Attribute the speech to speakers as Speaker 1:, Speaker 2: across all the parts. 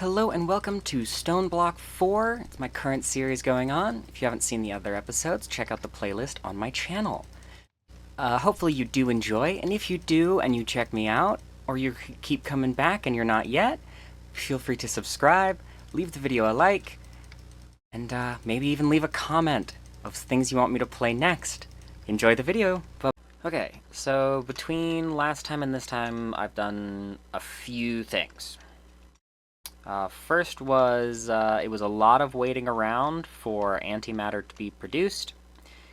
Speaker 1: Hello and welcome to Stoneblock 4. It's my current series going on. If you haven't seen the other episodes, check out the playlist on my channel. Hopefully you do enjoy, and if you do and you check me out, or you keep coming back and you're not yet, feel free to subscribe, leave the video a like, and maybe even leave a comment of things you want me to play next. Enjoy the video! Okay, so between last time and this time, I've done a few things. First was, it was a lot of waiting around for antimatter to be produced,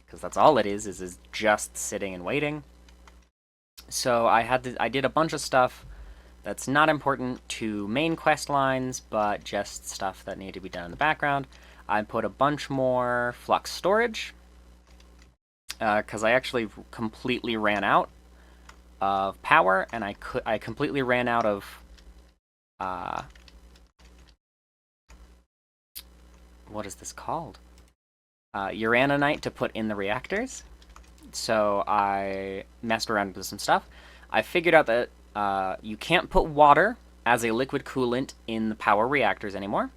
Speaker 1: because that's all it is just sitting and waiting. So I did a bunch of stuff that's not important to main quest lines, but just stuff that needed to be done in the background. I put a bunch more flux storage, because I actually completely ran out of power, and I completely ran out of, what is this called? Uraninite to put in the reactors. So I messed around with some stuff. I figured out that you can't put water as a liquid coolant in the power reactors anymore.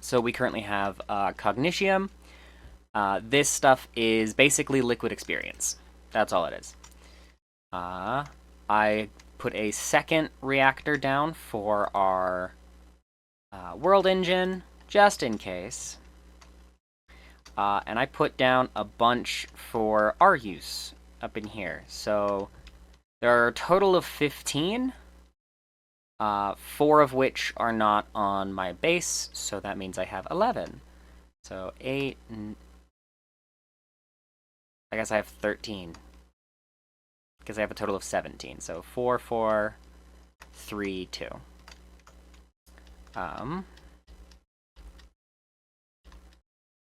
Speaker 1: So we currently have cognitium. This stuff is basically liquid experience. That's all it is. I put a second reactor down for our world engine, just in case. And I put down a bunch for our use up in here. So there are a total of 15, 4 of which are not on my base, so that means I have 11. So 8, I guess I have 13, because I have a total of 17. So 4, 4, 3, 2.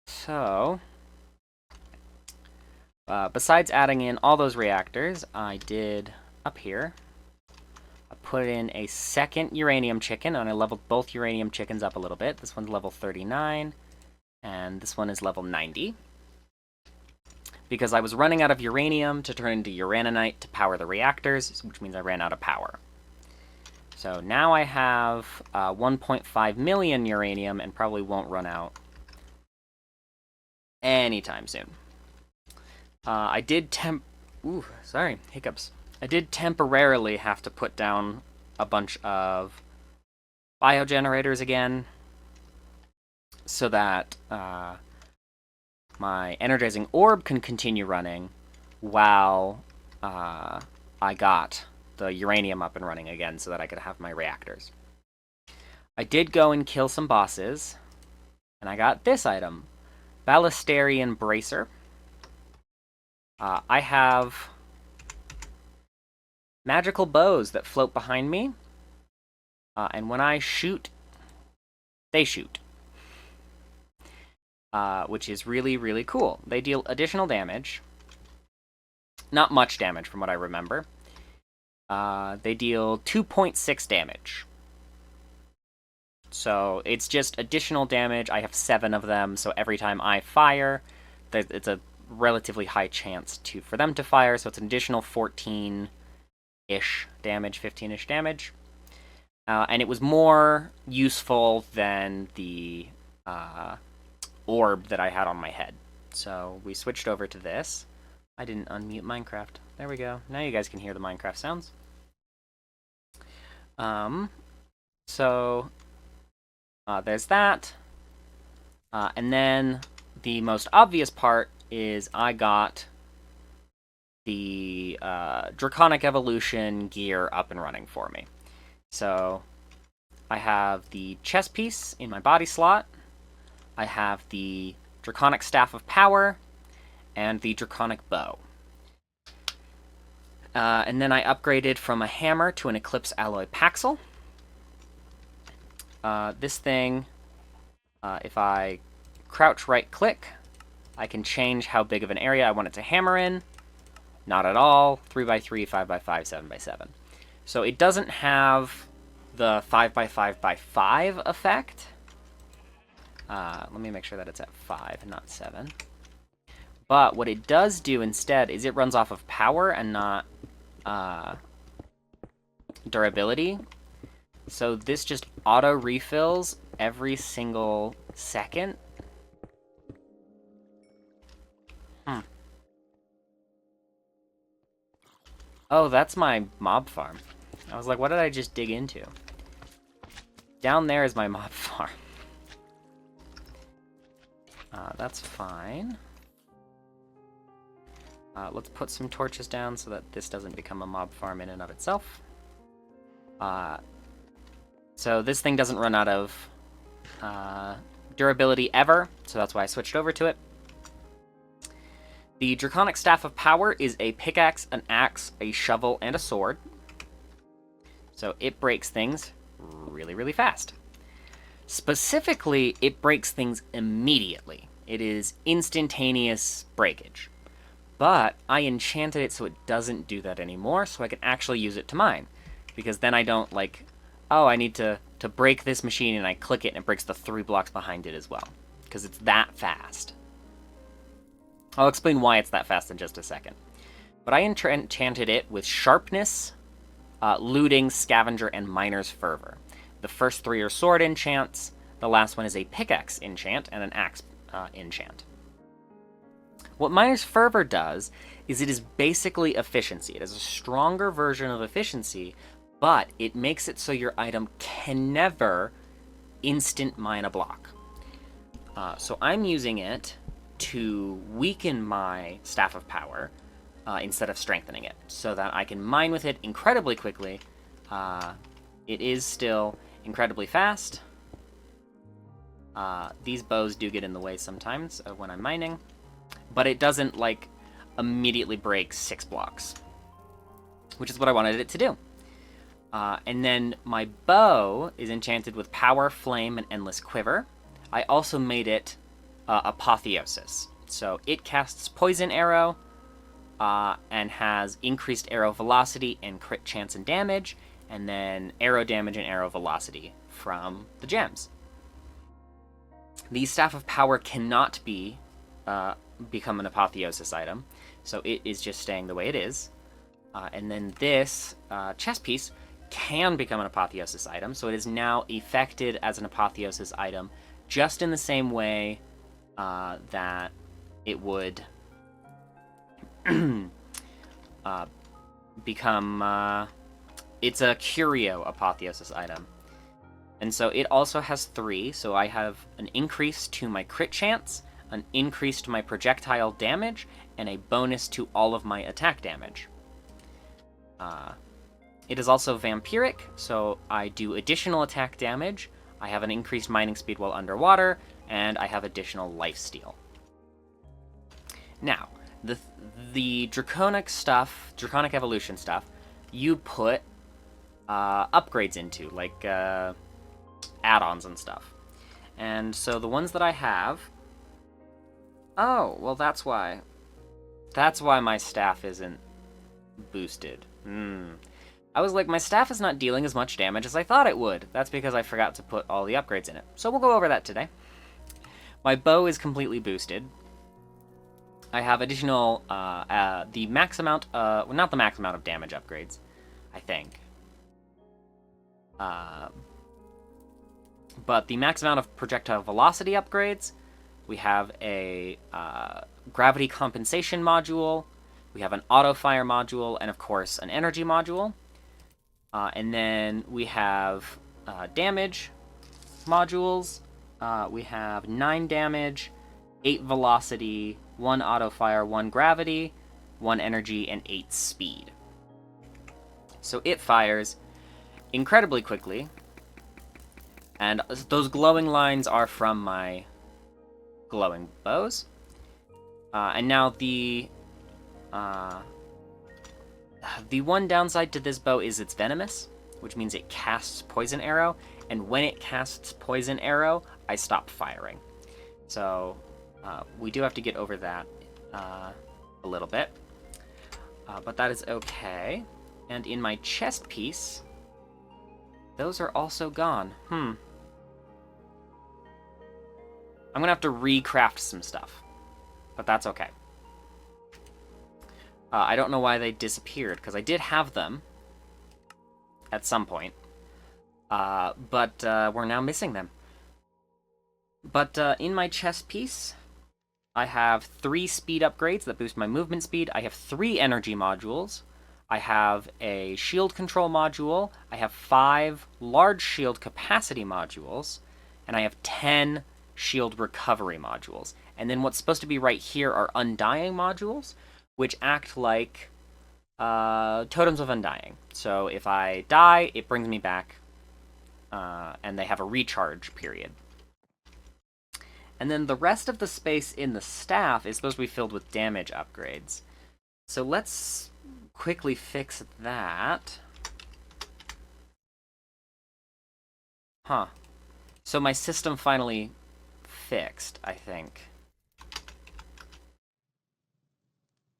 Speaker 1: So, besides adding in all those reactors, I did, up here, I put in a second uranium chicken, and I leveled both uranium chickens up a little bit. This one's level 39, and this one is level 90. Because I was running out of uranium to turn into uraninite to power the reactors, which means I ran out of power. So now I have 1.5 million uranium, and probably won't run out anytime soon. I did hiccups. I did temporarily have to put down a bunch of biogenerators again, so that my energizing orb can continue running while I got the uranium up and running again, so that I could have my reactors. I did go and kill some bosses, and I got this item. Ballisterian Bracer. I have magical bows that float behind me, and when I shoot, they shoot. Which is really, really cool. They deal additional damage. Not much damage from what I remember. They deal 2.6 damage. So it's just additional damage. I have 7 of them, so every time I fire, it's a relatively high chance for them to fire, so it's an additional 14-ish damage, 15-ish damage. And it was more useful than the orb that I had on my head. So we switched over to this. I didn't unmute Minecraft. There we go. Now you guys can hear the Minecraft sounds. There's that. And then the most obvious part is I got the Draconic Evolution gear up and running for me. So I have the chest piece in my body slot. I have the Draconic Staff of Power and the Draconic Bow. And then I upgraded from a hammer to an Eclipse Alloy Paxel. This thing, if I crouch right-click, I can change how big of an area I want it to hammer in. Not at all. 3x3, 5x5, 7x7. So it doesn't have the 5x5x5 effect. Let me make sure that it's at 5 and not 7. But what it does do instead is it runs off of power and not durability. So this just auto refills every single second. Oh, that's my mob farm. I was like, what did I just dig into? Down there is my mob farm. That's fine. Let's put some torches down so that this doesn't become a mob farm in and of itself. So this thing doesn't run out of durability ever, so that's why I switched over to it. The Draconic Staff of Power is a pickaxe, an axe, a shovel, and a sword. So it breaks things really, really fast. Specifically, it breaks things immediately. It is instantaneous breakage. But I enchanted it so it doesn't do that anymore, so I can actually use it to mine. Because then I don't, like, oh, I need to break this machine, and I click it, and it breaks the 3 blocks behind it as well. Because it's that fast. I'll explain why it's that fast in just a second. But I enchanted it with Sharpness, Looting, Scavenger, and Miner's Fervor. The first 3 are sword enchants, the last one is a pickaxe enchant, and an axe enchant. What Miner's Fervor does is it is basically efficiency. It is a stronger version of efficiency, but it makes it so your item can never instant mine a block. So I'm using it to weaken my Staff of Power instead of strengthening it, so that I can mine with it incredibly quickly. It is still incredibly fast. These bows do get in the way sometimes when I'm mining, but it doesn't, like, immediately break 6 blocks, which is what I wanted it to do. And then my bow is enchanted with Power, Flame, and Endless Quiver. I also made it Apotheosis. So it casts Poison Arrow and has increased arrow velocity and crit chance and damage, and then arrow damage and arrow velocity from the gems. The Staff of Power cannot be become an Apotheosis item, so it is just staying the way it is. And then this chest piece can become an Apotheosis item, so it is now affected as an Apotheosis item, just in the same way that it would become... it's a Curio Apotheosis item. And so it also has 3, so I have an increase to my crit chance, an increase to my projectile damage, and a bonus to all of my attack damage. It is also vampiric, so I do additional attack damage, I have an increased mining speed while underwater, and I have additional lifesteal. Now, the Draconic stuff, Draconic Evolution stuff, you put upgrades into, like add-ons and stuff. And so the ones that I have... Oh, well that's why. That's why my staff isn't boosted. I was like, my staff is not dealing as much damage as I thought it would. That's because I forgot to put all the upgrades in it. So we'll go over that today. My bow is completely boosted. I have additional, the max amount, well, not the max amount of damage upgrades, I think. But the max amount of projectile velocity upgrades. We have a gravity compensation module. We have an auto fire module, and of course an energy module. And then we have damage modules. We have 9 damage, 8 velocity, 1 auto fire, 1 gravity, 1 energy, and 8 speed. So it fires incredibly quickly. And those glowing lines are from my glowing bows. And now the one downside to this bow is it's venomous, which means it casts Poison Arrow, and when it casts Poison Arrow, I stop firing. So we do have to get over that a little bit, but that is okay. And in my chest piece, those are also gone. I'm gonna have to recraft some stuff, but that's okay. I don't know why they disappeared, because I did have them at some point. but we're now missing them. But in my chest piece, I have 3 speed upgrades that boost my movement speed. I have 3 energy modules. I have a shield control module. I have 5 large shield capacity modules. And I have 10 shield recovery modules. And then what's supposed to be right here are undying modules, which act like totems of undying. So if I die, it brings me back, and they have a recharge period. And then the rest of the space in the staff is supposed to be filled with damage upgrades. So let's quickly fix that. Huh. So my system finally fixed, I think.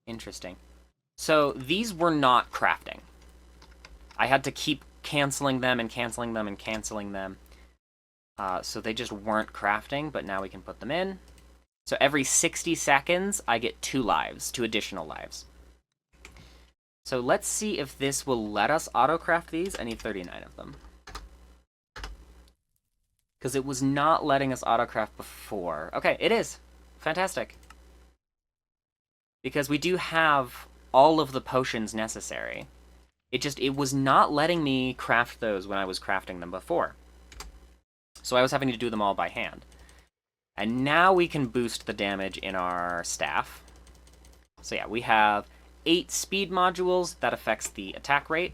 Speaker 1: Interesting. So these were not crafting. I had to keep canceling them and canceling them and canceling them. So they just weren't crafting, but now we can put them in. So every 60 seconds, I get 2 lives, 2 additional lives. So let's see if this will let us auto-craft these. I need 39 of them. Because it was not letting us auto-craft before. Okay, it is. Fantastic. Because we do have all of the potions necessary. It was not letting me craft those when I was crafting them before. So I was having to do them all by hand. And now we can boost the damage in our staff. So yeah, we have 8 speed modules. That affects the attack rate.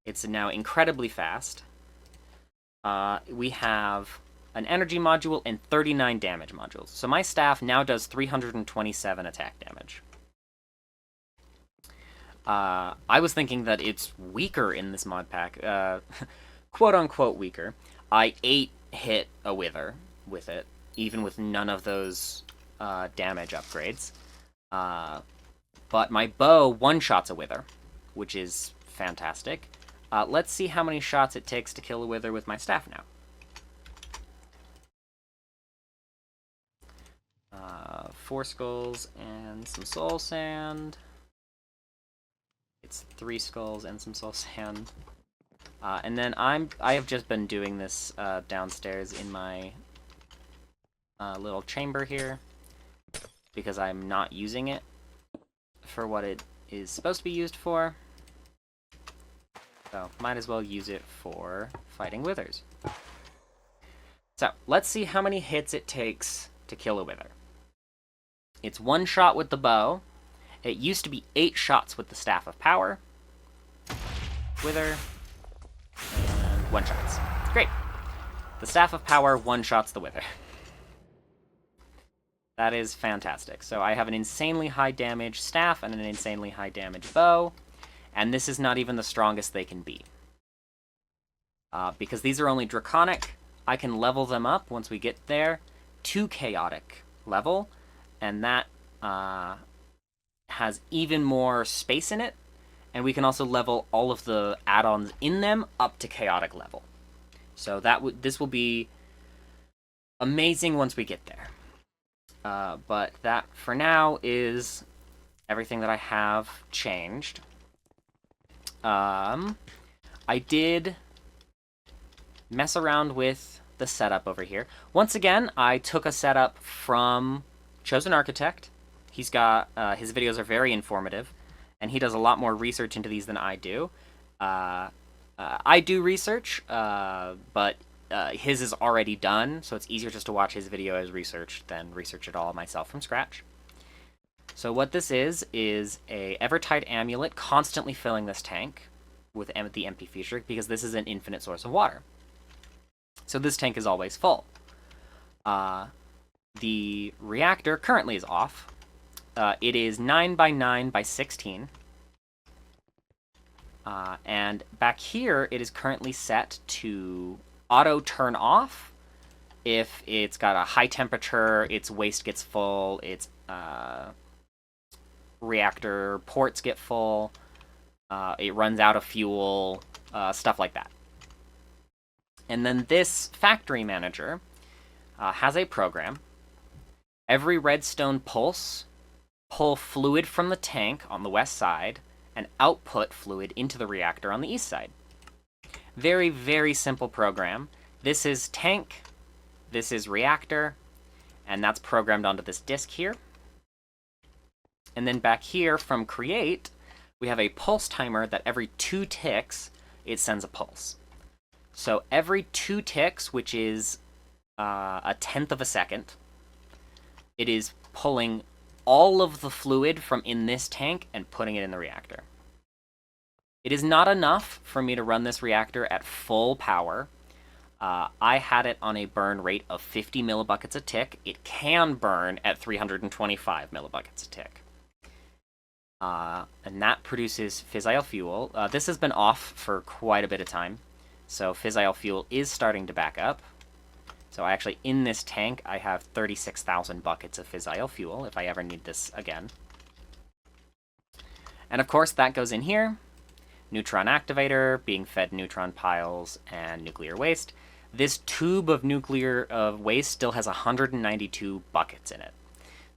Speaker 1: It's now incredibly fast. We have an energy module and 39 damage modules. So my staff now does 327 attack damage. I was thinking that it's weaker in this mod pack. Quote-unquote weaker. I 8-hit a Wither with it, even with none of those damage upgrades. But my bow one-shots a Wither, which is fantastic. Let's see how many shots it takes to kill a Wither with my staff now. 4 skulls and some soul sand. It's 3 skulls and some soul sand. And then I have just been doing this downstairs in my little chamber here, because I'm not using it for what it is supposed to be used for. So might as well use it for fighting withers. So let's see how many hits it takes to kill a wither. It's 1 shot with the bow. It used to be 8 shots with the Staff of Power. Wither. And 1 shots. Great. The Staff of Power 1 shots the wither. That is fantastic. So I have an insanely high damage staff and an insanely high damage bow. And this is not even the strongest they can be. Because these are only Draconic, I can level them up once we get there to Chaotic level. And that has even more space in it. And we can also level all of the add-ons in them up to Chaotic level. So this will be amazing once we get there. But that, for now, is everything that I have changed. I did mess around with the setup over here. Once again, I took a setup from Chosen Architect. He's got, his videos are very informative, and he does a lot more research into these than I do. I do research, but his is already done, so it's easier just to watch his video as research than research it all myself from scratch. So what this is a Evertide amulet constantly filling this tank with the empty feature, because this is an infinite source of water. So this tank is always full. The reactor currently is off. It is 9 by 9 by 16. And back here, it is currently set to auto turn off if it's got a high temperature, its waste gets full, its reactor ports get full, it runs out of fuel, stuff like that. And then this factory manager has a program. Every redstone pulse, pull fluid from the tank on the west side and output fluid into the reactor on the east side. Very, very simple program. This is tank, this is reactor, and that's programmed onto this disk here. And then back here from create, we have a pulse timer that every 2 ticks, it sends a pulse. So every 2 ticks, which is a tenth of a second, it is pulling all of the fluid from in this tank and putting it in the reactor. It is not enough for me to run this reactor at full power. I had it on a burn rate of 50 millibuckets a tick. It can burn at 325 millibuckets a tick. And that produces fissile fuel. This has been off for quite a bit of time, so fissile fuel is starting to back up. So actually, in this tank, I have 36,000 buckets of fissile fuel if I ever need this again. And of course, that goes in here. Neutron activator, being fed neutron piles and nuclear waste. This tube of nuclear waste still has 192 buckets in it.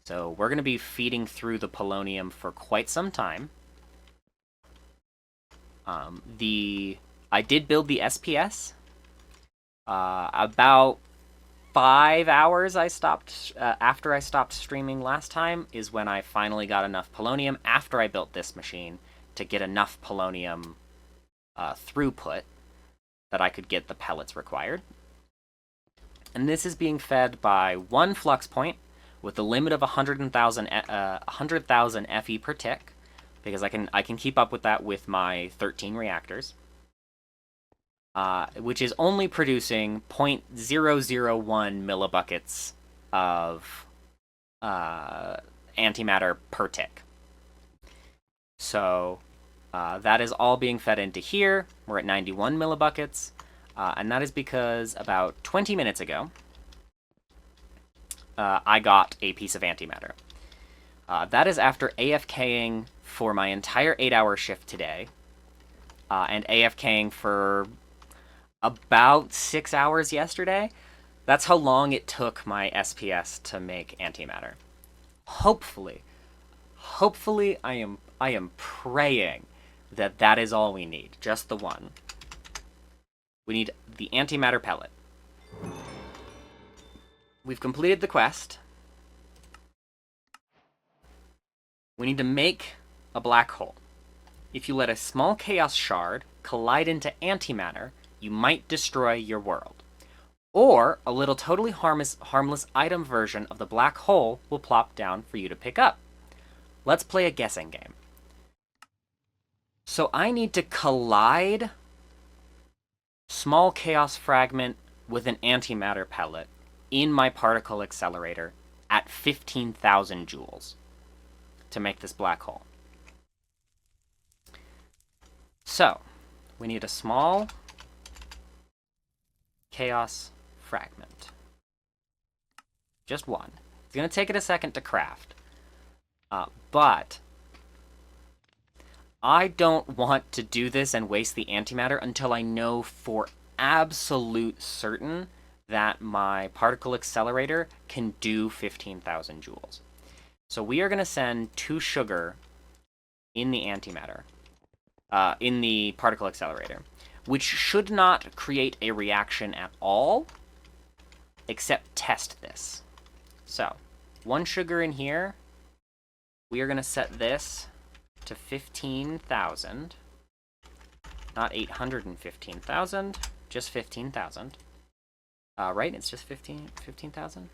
Speaker 1: So we're going to be feeding through the polonium for quite some time. I did build the SPS. About 5 hours after I stopped streaming last time is when I finally got enough polonium after I built this machine to get enough polonium throughput that I could get the pellets required. And this is being fed by 1 flux point with a limit of 100,000 FE per tick, because I can keep up with that with my 13 reactors, which is only producing 0.001 millibuckets of antimatter per tick. So that is all being fed into here. We're at 91 millibuckets, and that is because about 20 minutes ago, I got a piece of antimatter. That is after AFKing for my entire 8-hour shift today, and AFKing for about 6 hours yesterday. That's how long it took my SPS to make antimatter. Hopefully, I am praying that that is all we need, just the one. We need the antimatter pellet. We've completed the quest. We need to make a black hole. If you let a small chaos shard collide into antimatter, you might destroy your world. Or a little totally harmless item version of the black hole will plop down for you to pick up. Let's play a guessing game. So I need to collide small chaos fragment with an antimatter pellet in my particle accelerator at 15,000 joules to make this black hole. So, we need a small chaos fragment. Just one. It's going to take it a second to craft. But I don't want to do this and waste the antimatter until I know for absolute certain that my particle accelerator can do 15,000 joules. So we are going to send 2 sugar in the antimatter, in the particle accelerator, which should not create a reaction at all, except test this. So, 1 sugar in here. We are going to set this to 15,000. Not 815,000, just 15,000. Right? It's just 15,000?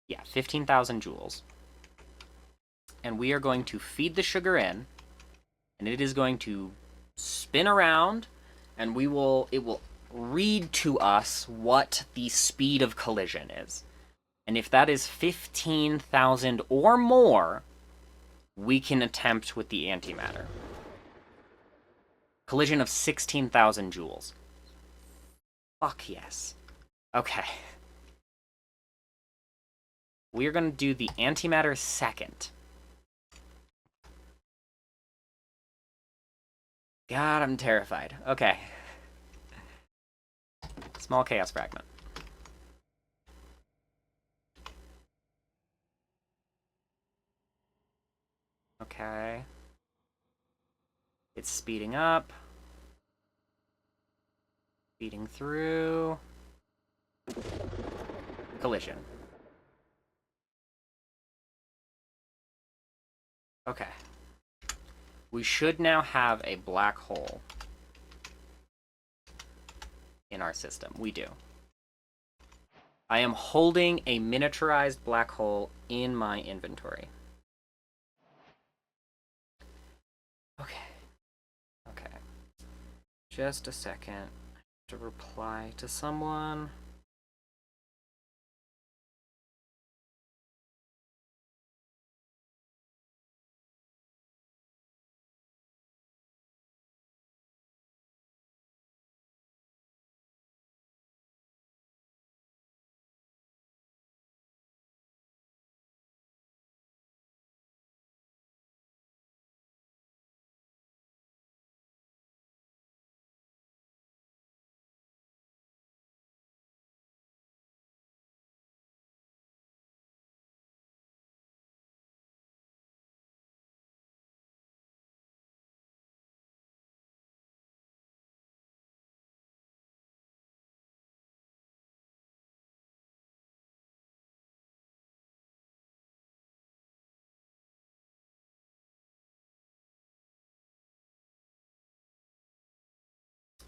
Speaker 1: Yeah, 15,000 joules. And we are going to feed the sugar in, and it is going to spin around, and it will read to us what the speed of collision is. And if that is 15,000 or more, we can attempt with the antimatter. Collision of 16,000 joules. Fuck yes. Okay. We are going to do the antimatter second. God, I'm terrified. Okay. Small chaos fragment. Okay. It's speeding up. Feeding through. Collision. Okay. We should now have a black hole in our system. We do. I am holding a miniaturized black hole in my inventory. Okay. Okay. Just a second. I have to reply to someone.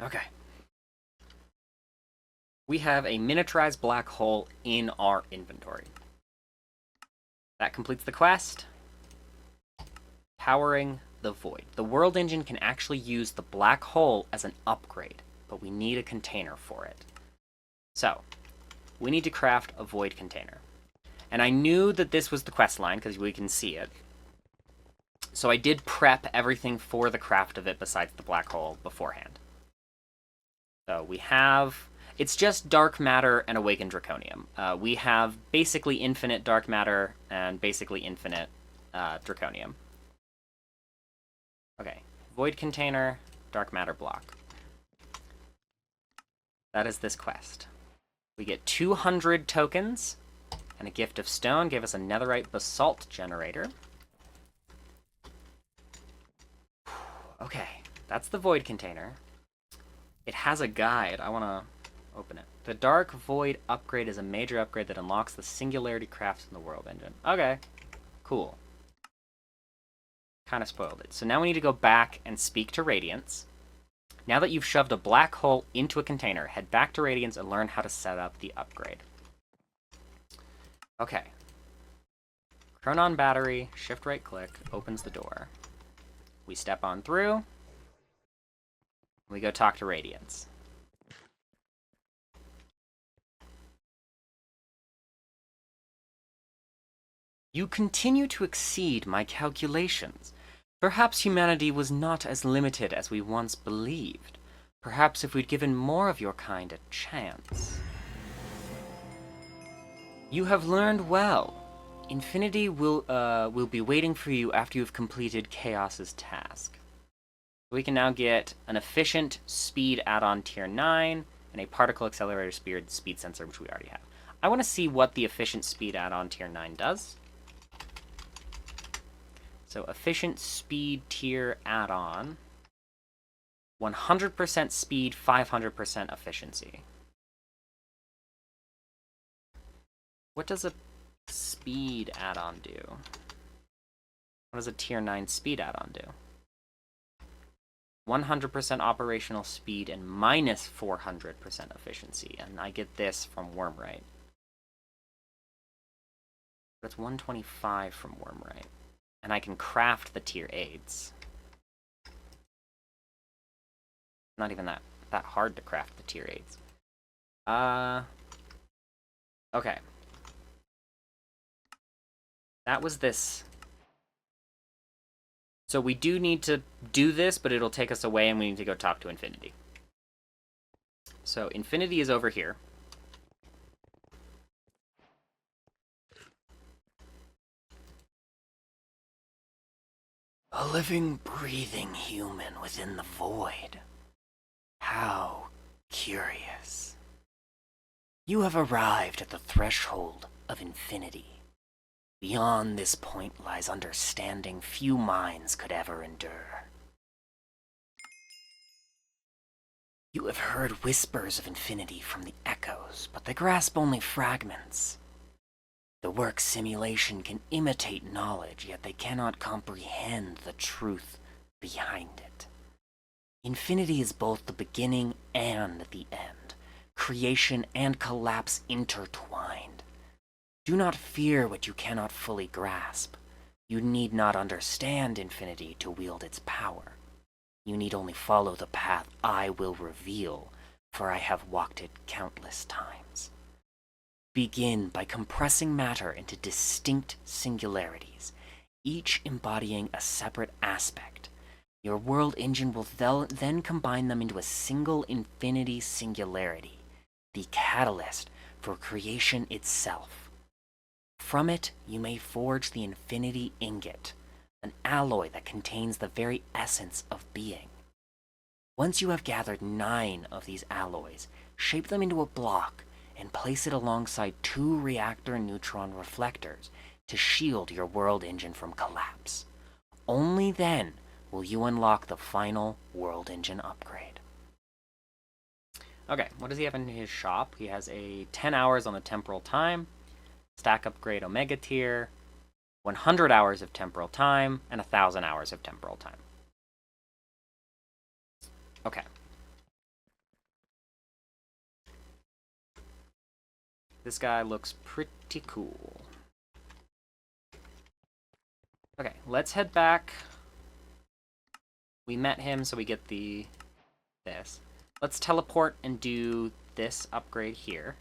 Speaker 1: Okay. We have a miniaturized black hole in our inventory. That completes the quest. Powering the void. The world engine can actually use the black hole as an upgrade, but we need a container for it. So, we need to craft a void container. And I knew that this was the quest line because we can see it. So I did prep everything for the craft of it besides the black hole beforehand. So we have... It's just dark matter and awakened draconium. We have basically infinite dark matter and basically infinite draconium. Okay, void container, dark matter block. That is this quest. We get 200 tokens and a gift of stone. Gave us a netherite basalt generator. Okay, that's the void container. It has a guide. I want to open it. The Dark Void upgrade is a major upgrade that unlocks the singularity crafts in the world engine. Okay, cool. Kind of spoiled it. So now we need to go back and speak to Radiance. Now that you've shoved a black hole into a container, head back to Radiance and learn how to set up the upgrade. Okay. Chronon battery, shift right click, opens the door. We step on through. We go talk to Radiance. You continue to exceed my calculations. Perhaps humanity was not as limited as we once believed. Perhaps if we'd given more of your kind a chance. You have learned well. Infinity will be waiting for you after you've completed Chaos's task. We can now get an efficient speed add-on tier 9 and a particle accelerator speed sensor, which we already have. I want to see what the efficient speed add-on tier 9 does. So efficient speed tier add-on, 100% speed, 500% efficiency. What does a speed add-on do? What does a tier 9 speed add-on do? 100% operational speed and minus 400% efficiency, and I get this from Wormrite. But it's 125 from Wormrite. And I can craft the tier 8s. Not even that hard to craft the tier 8s. Okay. That was this. So we do need to do this, but it'll take us away and we need to go talk to Infinity. So Infinity is over here. A living, breathing human within the void. How curious. You have arrived at the threshold of infinity. Beyond this point lies understanding few minds could ever endure. You have heard whispers of infinity from the echoes, but they grasp only fragments. The work simulation can imitate knowledge, yet they cannot comprehend the truth behind it. Infinity is both the beginning and the end, creation and collapse intertwined. Do not fear what you cannot fully grasp. You need not understand infinity to wield its power. You need only follow the path I will reveal, for I have walked it countless times. Begin by compressing matter into distinct singularities, each embodying a separate aspect. Your world engine will then combine them into a single infinity singularity, the catalyst for creation itself. From it, you may forge the infinity ingot, an alloy that contains the very essence of being. Once you have gathered 9 of these alloys, shape them into a block and place it alongside 2 reactor neutron reflectors to shield your world engine from collapse. Only then will you unlock the final world engine upgrade. Okay, what does he have in his shop? He has a 10 hours on the temporal time, stack upgrade omega tier, 100 hours of temporal time, and 1,000 hours of temporal time. Okay. This guy looks pretty cool. Okay, let's head back. We met him, so we get this. Let's teleport and do this upgrade here.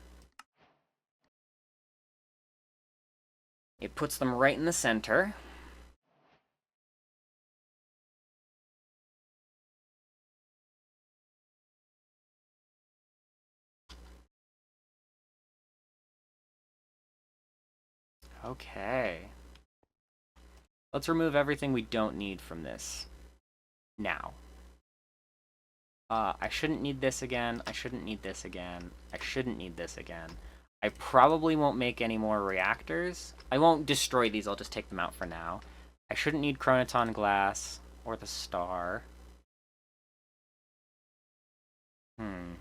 Speaker 1: It puts them right in the center. Okay. Let's remove everything we don't need from this now. I shouldn't need this again. I shouldn't need this again. I shouldn't need this again. I probably won't make any more reactors. I won't destroy these. I'll just take them out for now. I shouldn't need chronoton glass or the star. I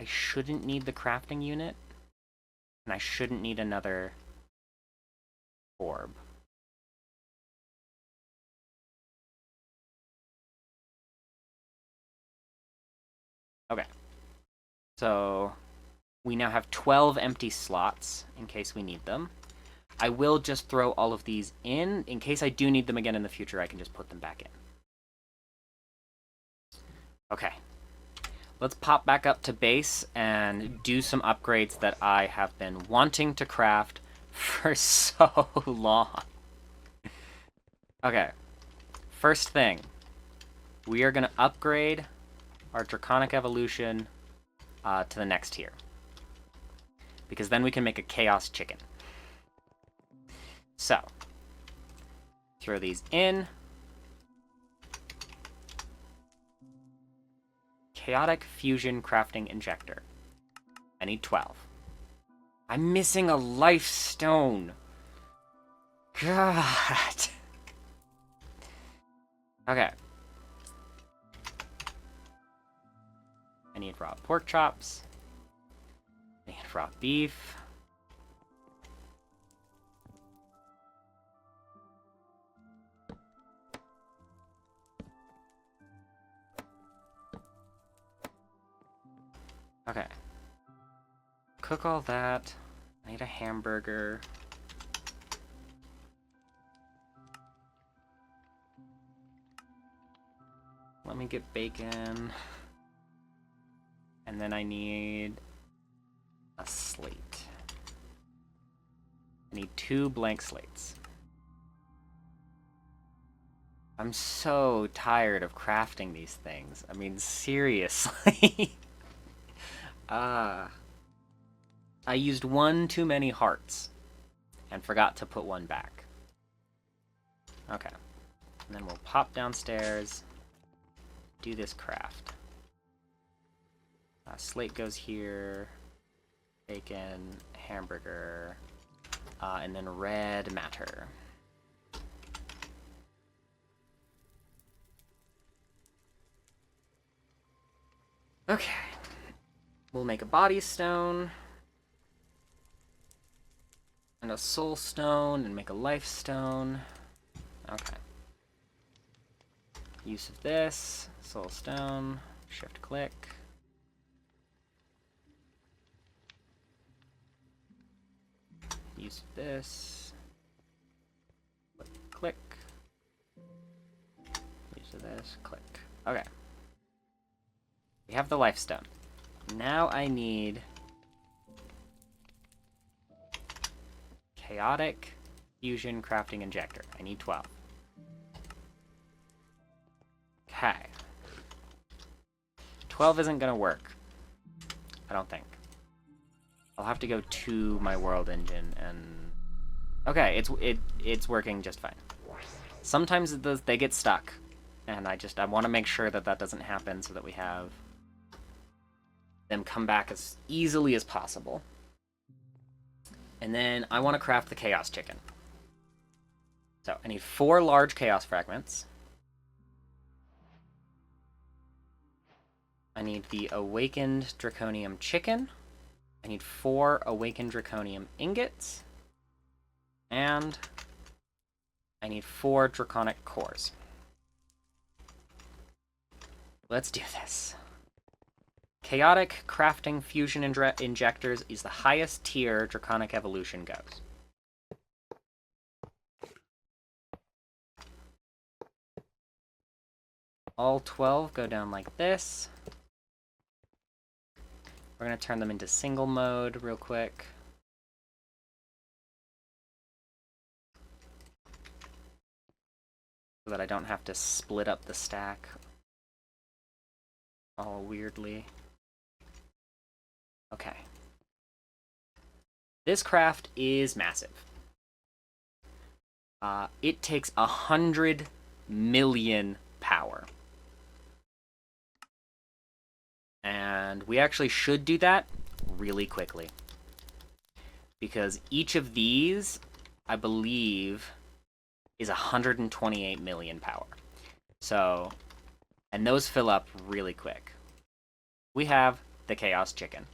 Speaker 1: shouldn't need the crafting unit. And I shouldn't need another orb. Okay. So we now have 12 empty slots in case we need them. I will just throw all of these in case I do need them again in the future. I can just put them back in. Okay. Let's pop back up to base and do some upgrades that I have been wanting to craft for so long. Okay. First thing. We are going to upgrade our Draconic Evolution to the next tier. Because then we can make a Chaos Chicken. So. Throw these in. Chaotic Fusion Crafting Injector. I need 12. I'm missing a life stone. God. Okay. I need raw pork chops. I need raw beef. Okay. Cook all that. I need a hamburger. Let me get bacon. And then I need a slate. I need 2 blank slates. I'm so tired of crafting these things. I mean, seriously. I used 1 too many hearts and forgot to put 1 back. Okay. And then we'll pop downstairs, do this craft. Slate goes here, bacon, hamburger, and then red matter. Okay. We'll make a body stone. And a soul stone, and make a life stone. Okay. Use of this, soul stone, shift click. Use of this, click. Use of this, click. Okay. We have the life stone. Now I need chaotic fusion crafting injector. I need 12. Okay. 12 isn't gonna work. I don't think. I'll have to go to my world engine and... Okay, it's working just fine. Sometimes they get stuck, and I want to make sure that that doesn't happen so that we have them come back as easily as possible. And then I want to craft the chaos chicken. So I need 4 large chaos fragments. I need the awakened draconium chicken. I need 4 awakened draconium ingots. And I need 4 draconic cores. Let's do this. Chaotic crafting fusion injectors is the highest tier draconic evolution goes. All 12 go down like this. We're going to turn them into single mode real quick. So that I don't have to split up the stack all weirdly. Okay. This craft is massive. It takes 100 million power. And we actually should do that really quickly. Because each of these, I believe, is 128 million power. So, and those fill up really quick. We have the Chaos Chicken.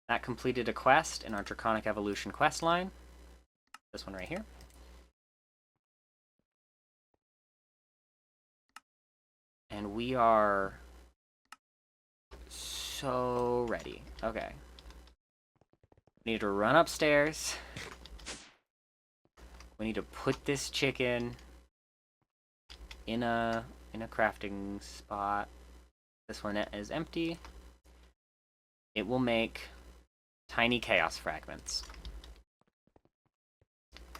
Speaker 1: That completed a quest in our Draconic Evolution quest line. This one right here. And we are so ready. Okay. We need to run upstairs. We need to put this chicken in a crafting spot. This one is empty. It will make tiny chaos fragments.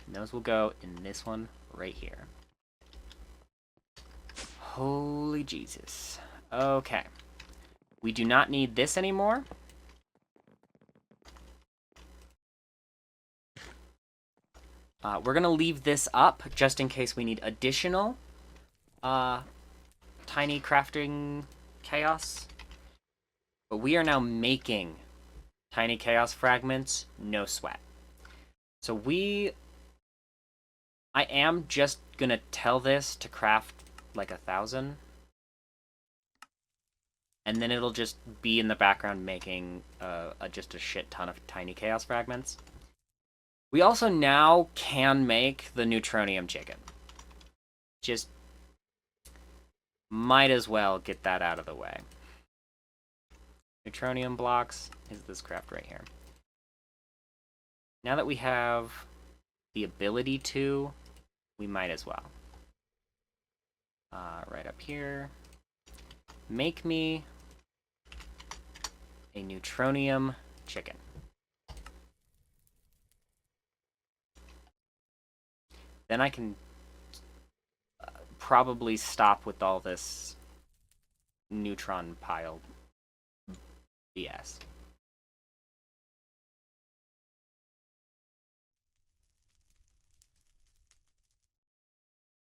Speaker 1: And those will go in this one right here. Holy Jesus. Okay. We do not need this anymore. We're going to leave this up just in case we need additional tiny crafting chaos. But we are now making tiny chaos fragments, no sweat. So I am just going to tell this to craft like 1,000. And then it'll just be in the background making just a shit ton of tiny chaos fragments. We also now can make the neutronium chicken. Just might as well get that out of the way. Neutronium blocks is this craft right here. Now that we have the ability to, we might as well. Right up here. Make me a neutronium chicken. Then I can probably stop with all this neutron pile BS.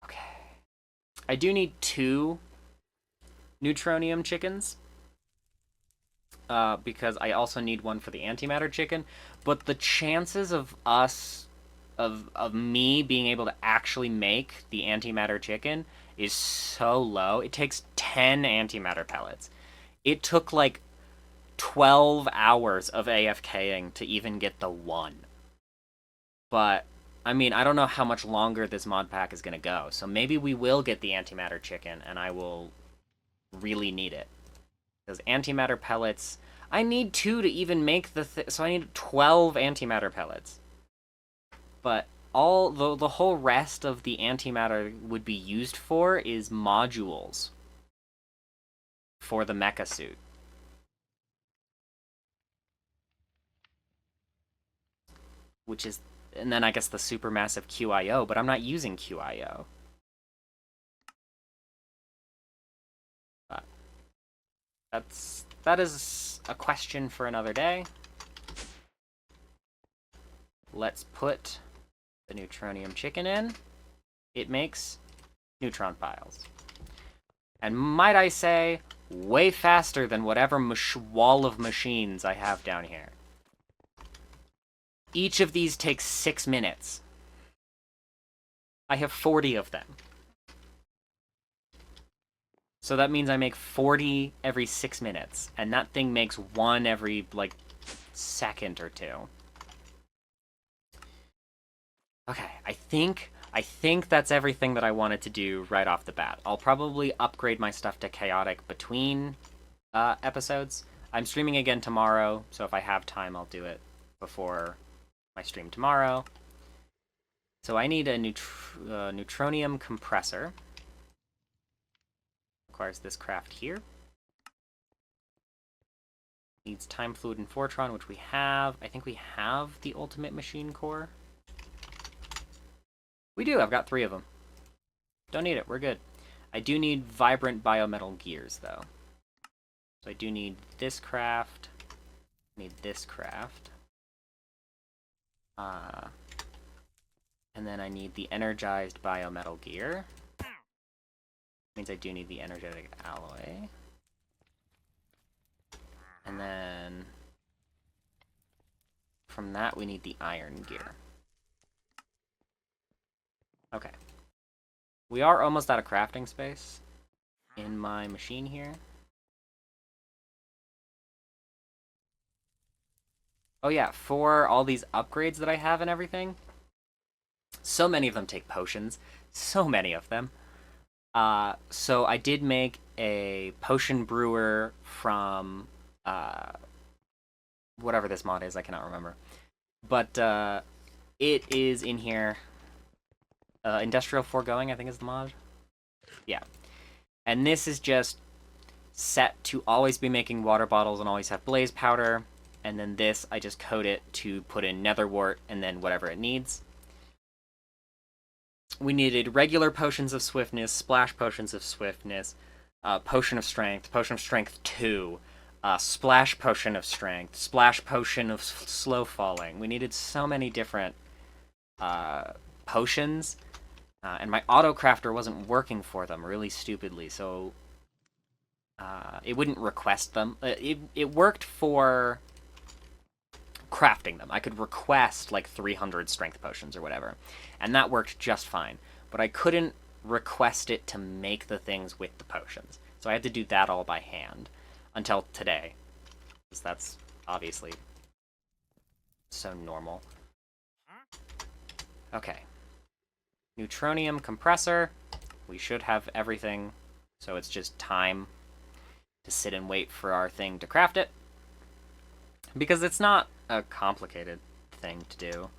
Speaker 1: Okay. I do need 2 neutronium chickens. Because I also need one for the antimatter chicken. But the chances of us... Of me being able to actually make the antimatter chicken is so low. It takes 10 antimatter pellets. It took like 12 hours of AFKing to even get the 1. But, I mean, I don't know how much longer this mod pack is going to go, so maybe we will get the antimatter chicken, and I will really need it. Because antimatter pellets... I need 2 to even make the so I need 12 antimatter pellets. But all the whole rest of the antimatter would be used for is modules for the mecha suit. Which is... And then I guess the supermassive QIO, but I'm not using QIO. But that is a question for another day. Let's put the neutronium chicken in. It makes neutron piles. And might I say, way faster than whatever wall of machines I have down here. Each of these takes 6 minutes. I have 40 of them. So that means I make 40 every 6 minutes, and that thing makes 1 every, like, second or 2. Okay, I think that's everything that I wanted to do right off the bat. I'll probably upgrade my stuff to chaotic between episodes. I'm streaming again tomorrow, so if I have time, I'll do it before my stream tomorrow. So I need a neutronium compressor. Requires this craft here. Needs time fluid and Fortron, which we have. I think we have the ultimate machine core. We do. I've got 3 of them. Don't need it. We're good. I do need vibrant biometal gears, though. So I do need this craft. Need this craft. And then I need the energized biometal gear. Means I do need the energetic alloy. And then from that we need the iron gear. Okay. We are almost out of crafting space in my machine here. Oh yeah, for all these upgrades that I have and everything, so many of them take potions. So many of them. So I did make a potion brewer from, whatever this mod is, I cannot remember. But, it is in here. Industrial Foregoing, I think is the mod. Yeah. And this is just set to always be making water bottles and always have blaze powder. And then this, I just code it to put in nether wart and then whatever it needs. We needed regular potions of swiftness, splash potions of swiftness, potion of strength 2, splash potion of strength, splash potion of slow falling. We needed so many different potions, and my auto crafter wasn't working for them really stupidly, so it wouldn't request them. It worked for crafting them. I could request like 300 strength potions or whatever, and that worked just fine. But I couldn't request it to make the things with the potions. So I had to do that all by hand until today, because that's obviously so normal. Okay. Neutronium compressor. We should have everything, so it's just time to sit and wait for our thing to craft it. Because it's not a complicated thing to do.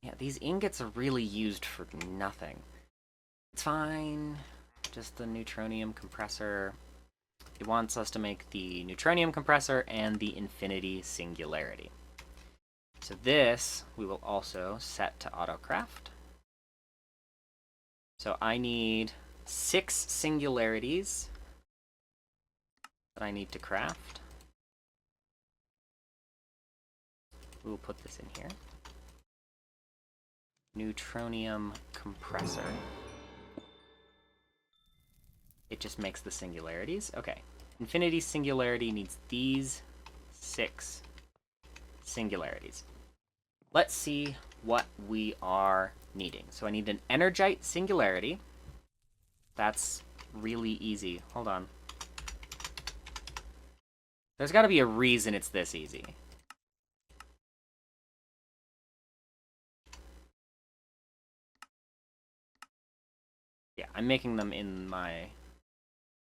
Speaker 1: Yeah, these ingots are really used for nothing. It's fine. Just the neutronium compressor. It wants us to make the neutronium compressor and the infinity singularity. So this we will also set to autocraft. So I need 6 singularities that I need to craft. We'll put this in here. Neutronium compressor. It just makes the singularities. Okay. Infinity singularity needs these 6 singularities. Let's see what we are needing. So I need an energite singularity. That's really easy. Hold on. There's got to be a reason it's this easy. Yeah, I'm making them in my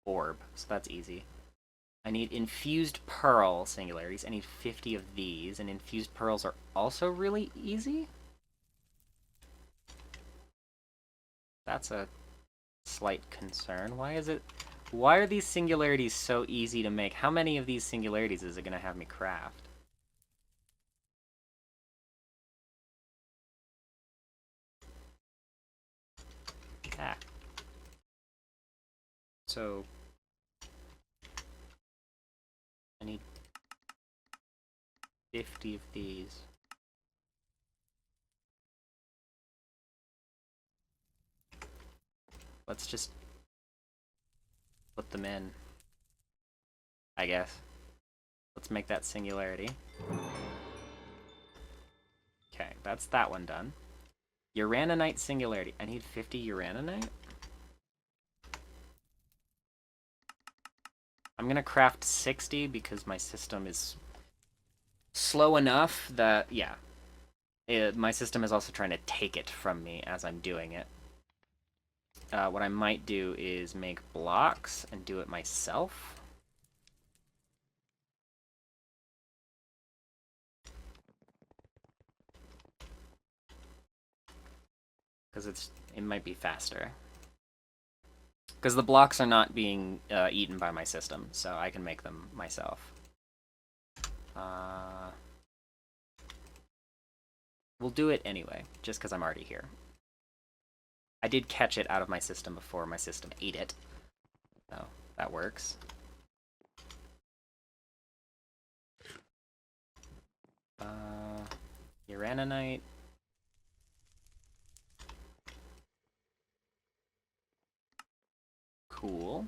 Speaker 1: orb, so that's easy. I need infused pearl singularities. I need 50 of these, and infused pearls are also really easy. That's a slight concern. Why are these singularities so easy to make? How many of these singularities is it going to have me craft? Ah. So I need 50 of these. Let's just put them in, I guess. Let's make that singularity. Okay, that's that one done. Uraninite singularity. I need 50 uraninite? I'm gonna craft 60 because my system is slow enough that, yeah. My system is also trying to take it from me as I'm doing it. What I might do is make blocks and do it myself. Because it might be faster. Because the blocks are not being eaten by my system, so I can make them myself. We'll do it anyway, just because I'm already here. I did catch it out of my system before my system ate it. So, that works. Uraninite. Cool.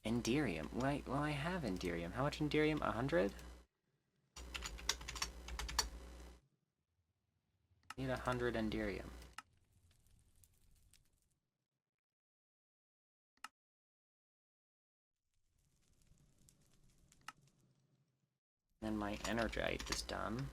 Speaker 1: Enderium. Wait, well, I have Enderium. How much Enderium? 100? Need 100 Enderium. And my Energite is done.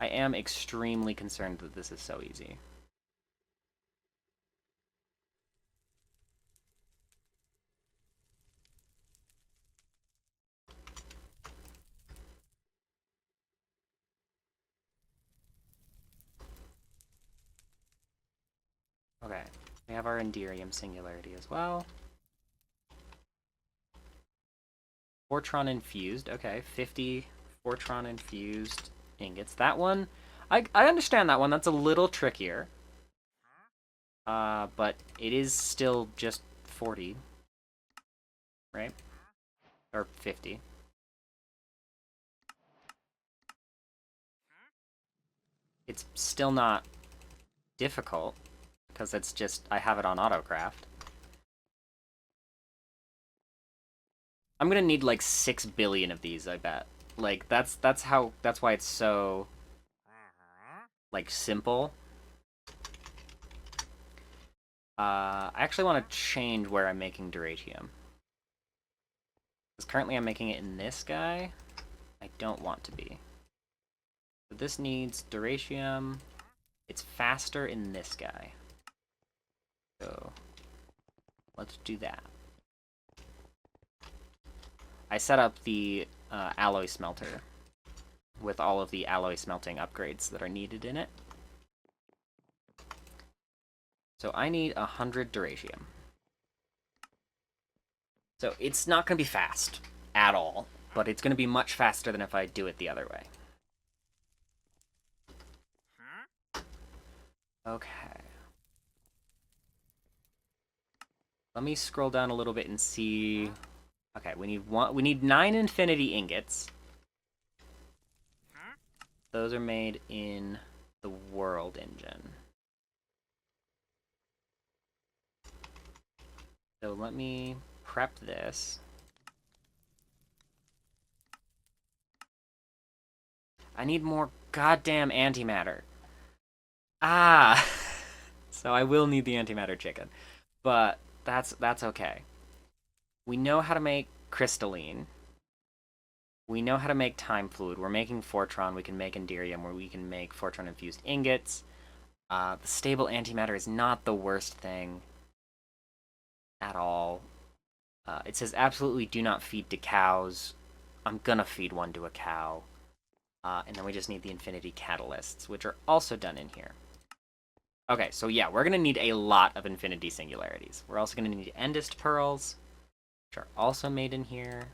Speaker 1: I am extremely concerned that this is so easy. Okay, we have our Enderium singularity as well. Fortron infused, okay, 50 Fortron infused ingots. That one, I understand that one, that's a little trickier. But it is still just 40, right? Or 50. It's still not difficult, because it's just, I have it on autocraft. I'm gonna need like 6 billion of these, I bet. Like, that's why it's so, like, simple. I actually want to change where I'm making Duratium. Because currently I'm making it in this guy. I don't want to be. But this needs Duratium. It's faster in this guy. So, let's do that. I set up the alloy smelter with all of the alloy smelting upgrades that are needed in it. So I need 100 Duratium. So it's not going to be fast at all, but it's going to be much faster than if I do it the other way. Okay. Let me scroll down a little bit and see. Okay, we need 9 infinity ingots. Those are made in the world engine. So let me prep this. I need more goddamn antimatter. Ah! So I will need the antimatter chicken. But that's okay. We know how to make crystalline. We know how to make time fluid. We're making Fortron. We can make Enderium, where we can make Fortron-infused ingots. The stable antimatter is not the worst thing at all. It says absolutely do not feed to cows. I'm gonna feed one to a cow. And then we just need the infinity catalysts, which are also done in here. Okay, so yeah, we're gonna need a lot of infinity singularities. We're also gonna need endist pearls, which are also made in here.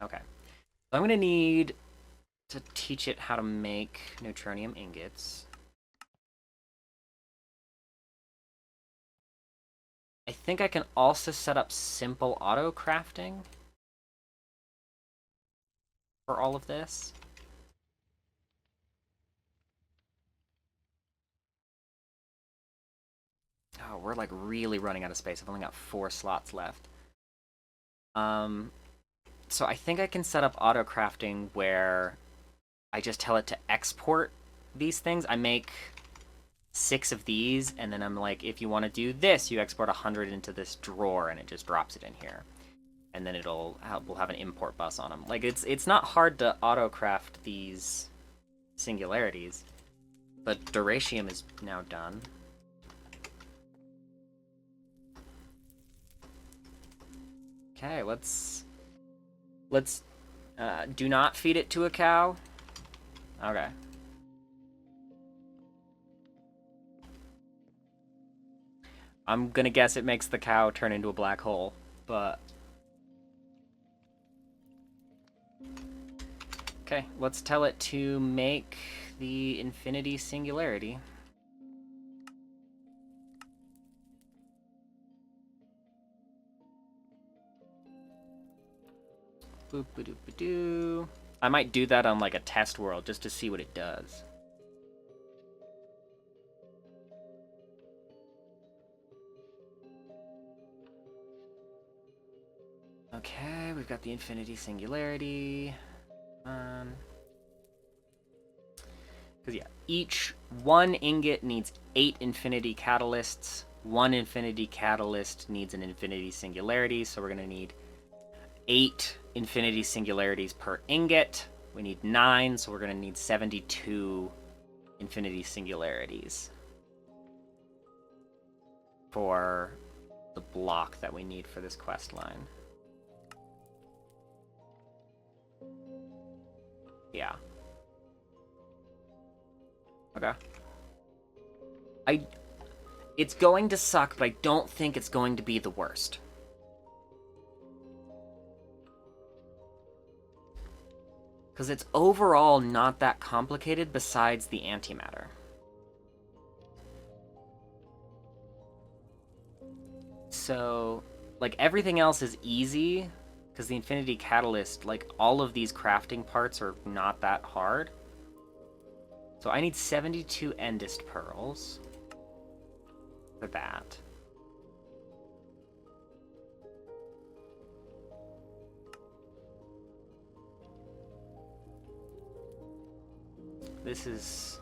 Speaker 1: Okay. So I'm gonna need to teach it how to make neutronium ingots. I think I can also set up simple auto crafting for all of this. Oh, we're like really running out of space. I've only got 4 slots left. So I think I can set up auto crafting where I just tell it to export these things. I make 6 of these, and then I'm like, if you want to do this, you export 100 into this drawer, and it just drops it in here. And then we'll have an import bus on them. Like, it's not hard to auto craft these singularities, but Duratium is now done. Okay, let's do not feed it to a cow. Okay. I'm gonna guess it makes the cow turn into a black hole, but... Okay, let's tell it to make the infinity singularity. Boop ba doop ba doo. I might do that on like a test world just to see what it does. Okay, we've got the infinity singularity. Because yeah, each one ingot needs 8 infinity catalysts. 1 infinity catalyst needs an infinity singularity, so we're gonna need 8 infinity singularities per ingot. We need 9, so we're gonna need 72 infinity singularities for the block that we need for this quest line. Yeah. Okay. It's going to suck, but I don't think it's going to be the worst. Because it's overall not that complicated besides the antimatter. So, like, everything else is easy, because the infinity catalyst, like, all of these crafting parts are not that hard. So I need 72 endist pearls for that. This is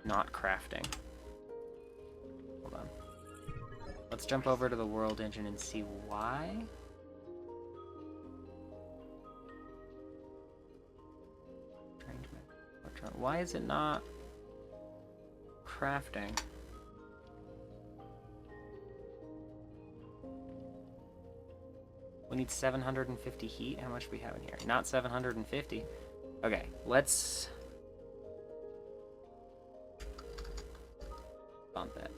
Speaker 1: not crafting. Hold on. Let's jump over to the world engine and see why. Why is it not crafting? We need 750 heat. How much do we have in here? Not 750. Okay, let's bump it.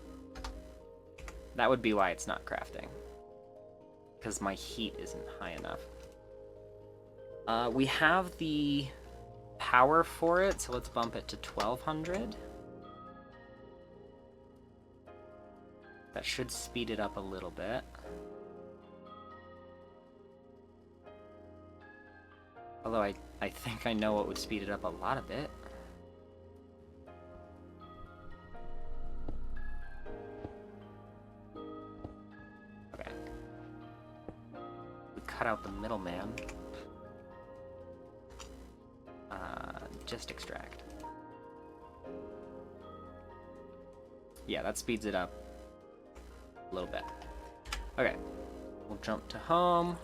Speaker 1: That would be why it's not crafting. Because my heat isn't high enough. We have the power for it, so let's bump it to 1200. That should speed it up a little bit. Although I think I know what would speed it up a lot of it. cut out the middleman. Just extract. Yeah, that speeds it up a little bit. Okay, we'll jump to home.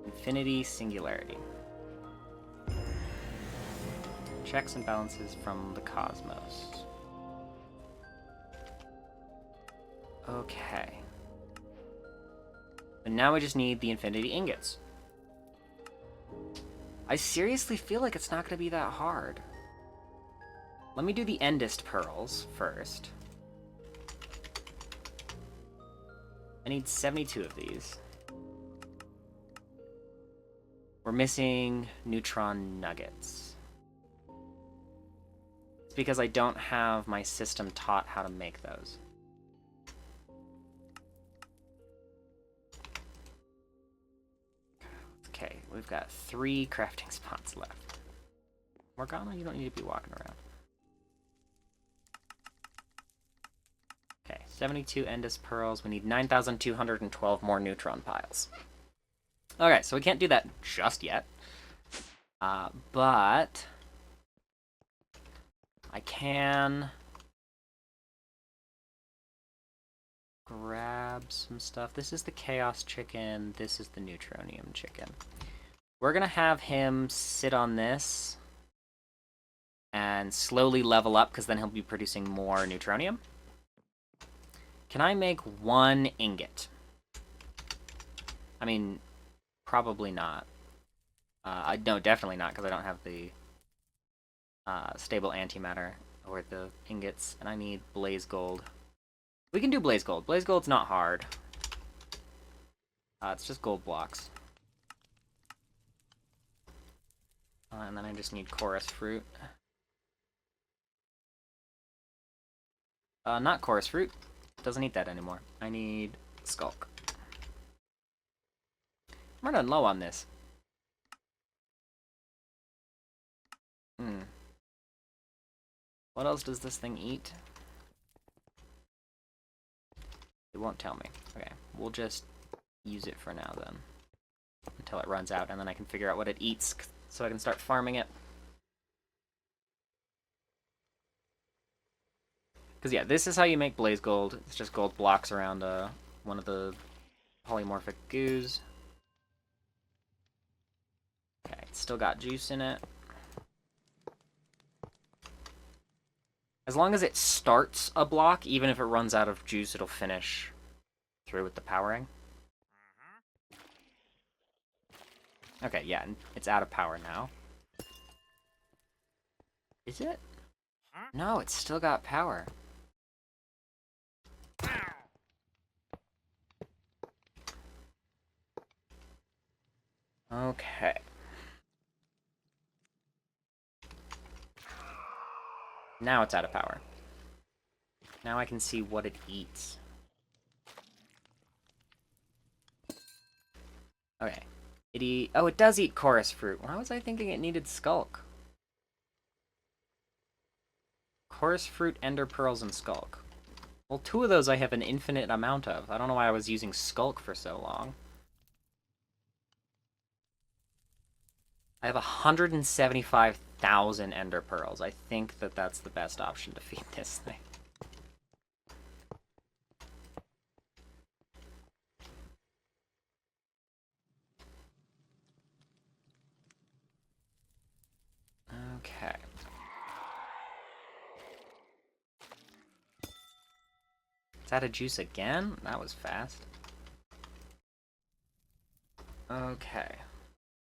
Speaker 1: Infinity singularity. Checks and balances from the cosmos. Okay. And now we just need the infinity ingots. I seriously feel like it's not going to be that hard. Let me do the endest pearls first. I need 72 of these. We're missing neutron nuggets. It's because I don't have my system taught how to make those. Okay, we've got 3 crafting spots left. Morgana, you don't need to be walking around. Okay, 72 endest pearls. We need 9,212 more neutron piles. Okay, so we can't do that just yet. But I can grab some stuff. This is the chaos chicken. This is the neutronium chicken. We're gonna have him sit on this and slowly level up, because then he'll be producing more neutronium. Can I make 1 ingot? I mean, probably not. No, definitely not, because I don't have the stable antimatter or the ingots, and I need blaze gold. We can do blaze gold. Blaze gold's not hard. It's just gold blocks. And then I just need chorus fruit. Not chorus fruit. Doesn't need that anymore. I need skulk. I'm running low on this. What else does this thing eat? It won't tell me. Okay, we'll just use it for now then. Until it runs out, and then I can figure out what it eats, so I can start farming it. Because yeah, this is how you make blaze gold. It's just gold blocks around one of the polymorphic goos. Okay, it's still got juice in it. As long as it starts a block, even if it runs out of juice, it'll finish through with the powering. Okay, yeah, it's out of power now. Is it? No, it's still got power. Okay. Now it's out of power. Now I can see what it eats. Okay. Oh, it does eat chorus fruit. Why was I thinking it needed skulk? Chorus fruit, ender pearls, and skulk. Well, 2 of those I have an infinite amount of. I don't know why I was using skulk for so long. I have 175,000 ender pearls. I think that that's the best option to feed this thing. Okay. It's out of juice again? That was fast. Okay.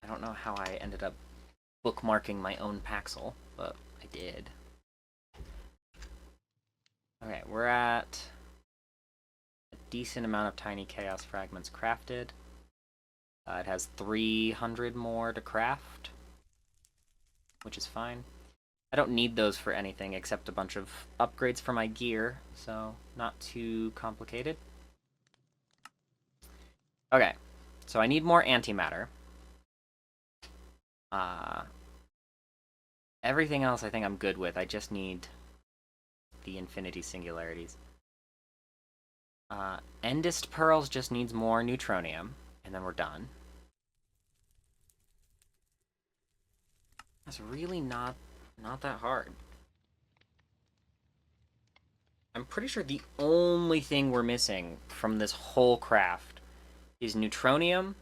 Speaker 1: I don't know how I ended up bookmarking my own Paxel, but I did. Okay, we're at a decent amount of tiny chaos fragments crafted. It has 300 more to craft, which is fine. I don't need those for anything except a bunch of upgrades for my gear, so not too complicated. Okay, so I need more antimatter. Everything else I think I'm good with. I just need the infinity singularities. Endist Pearls just needs more neutronium, and then we're done. That's really not that hard. I'm pretty sure the only thing we're missing from this whole craft is neutronium,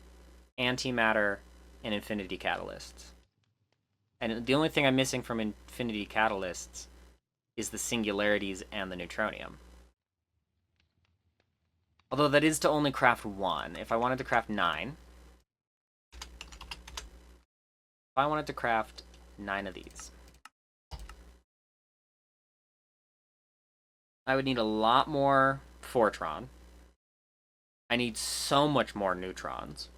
Speaker 1: antimatter, and infinity catalysts. And the only thing I'm missing from infinity catalysts is the singularities and the neutronium. Although that is to only craft 1. If I wanted to craft 9... If I wanted to craft 9 of these, I would need a lot more Fortron. I need so much more neutrons.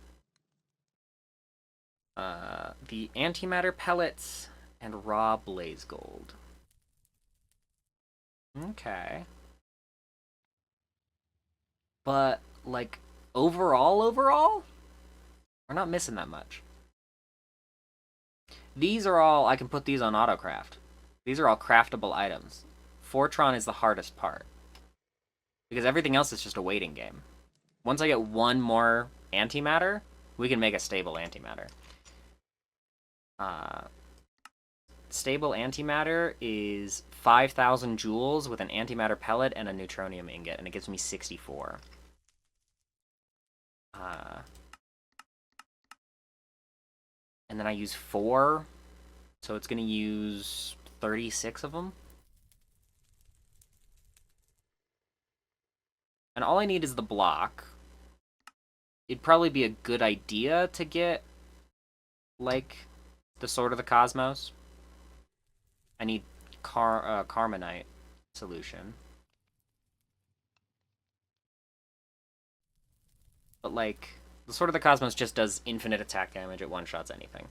Speaker 1: The antimatter pellets and raw blaze gold. Okay. But, like, overall, we're not missing that much. These are all, I can put these on autocraft. These are all craftable items. Fortron is the hardest part. Because everything else is just a waiting game. Once I get one more antimatter, we can make a stable antimatter. Stable antimatter is 5,000 joules with an antimatter pellet and a neutronium ingot, and it gives me 64. And then I use 4, so it's going to use 36 of them. And all I need is the block. It'd probably be a good idea to get, like, the Sword of the Cosmos. I need Carmonite solution. But, like, the Sword of the Cosmos just does infinite attack damage. It one-shots anything.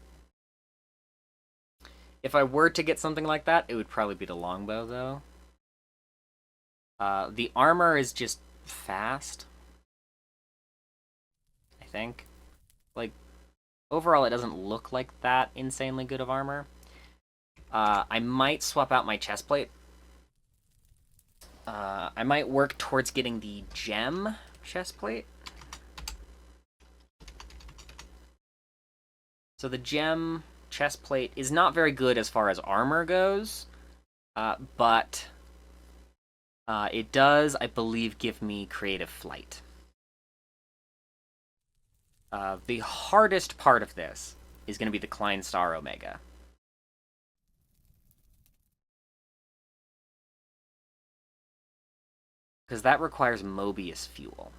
Speaker 1: If I were to get something like that, it would probably be the longbow, though. The armor is just fast, I think. Like, overall, it doesn't look like that insanely good of armor. I might swap out my chestplate. I might work towards getting the gem chestplate. So the gem chestplate is not very good as far as armor goes, but it does, I believe, give me creative flight. The hardest part of this is going to be the Klein Star Omega. Because that requires Mobius fuel.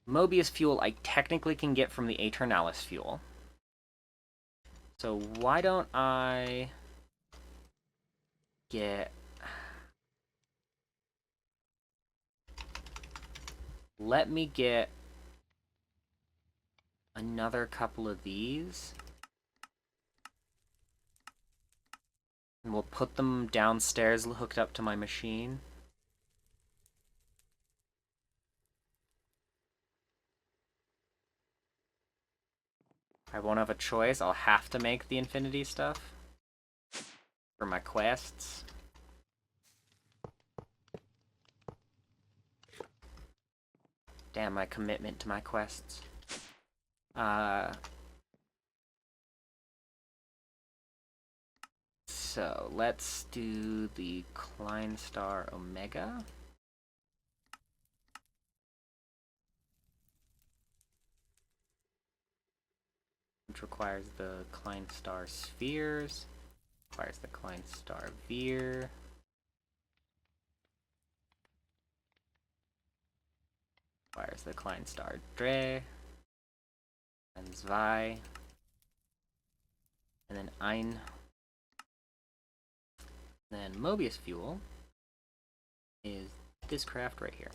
Speaker 1: Mobius fuel I technically can get from the Aeternalis fuel. So why don't I get... Let me get another couple of these. And we'll put them downstairs hooked up to my machine. I won't have a choice. I'll have to make the infinity stuff for my quests. Damn, my commitment to my quests. So, let's do the Klein Star Omega. Which requires the Klein Star Spheres. Requires the Klein Star Veer. Requires the Klein Star Dre. And Zwei. And then Ein. Then Mobius fuel is this craft right here.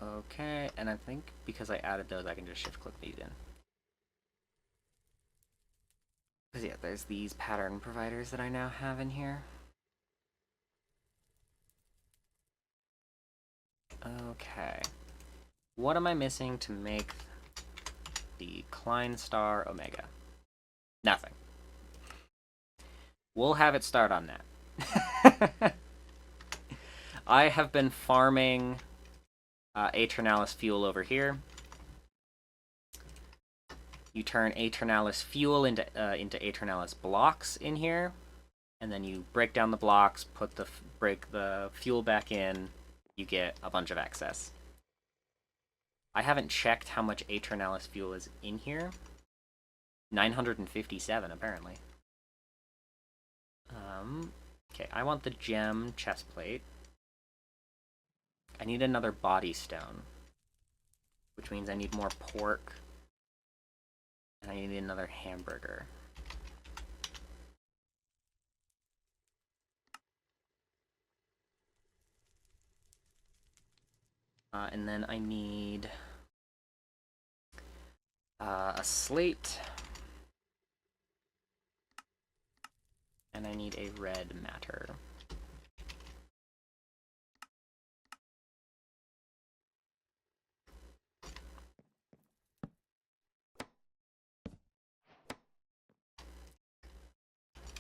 Speaker 1: Okay, and I think because I added those, I can just shift-click these in. Because yeah, there's these pattern providers that I now have in here. Okay. What am I missing to make the Klein Star Omega? Nothing. We'll have it start on that. I have been farming Aeternalis fuel over here. You turn Aeternalis fuel into Aeternalis blocks in here, and then you break down the blocks, break the fuel back in. You get a bunch of excess. I haven't checked how much Aeternalis fuel is in here. 957 apparently. Okay, I want the gem chestplate. I need another body stone, which means I need more pork. And I need another hamburger. And then I need a slate. And I need a red matter.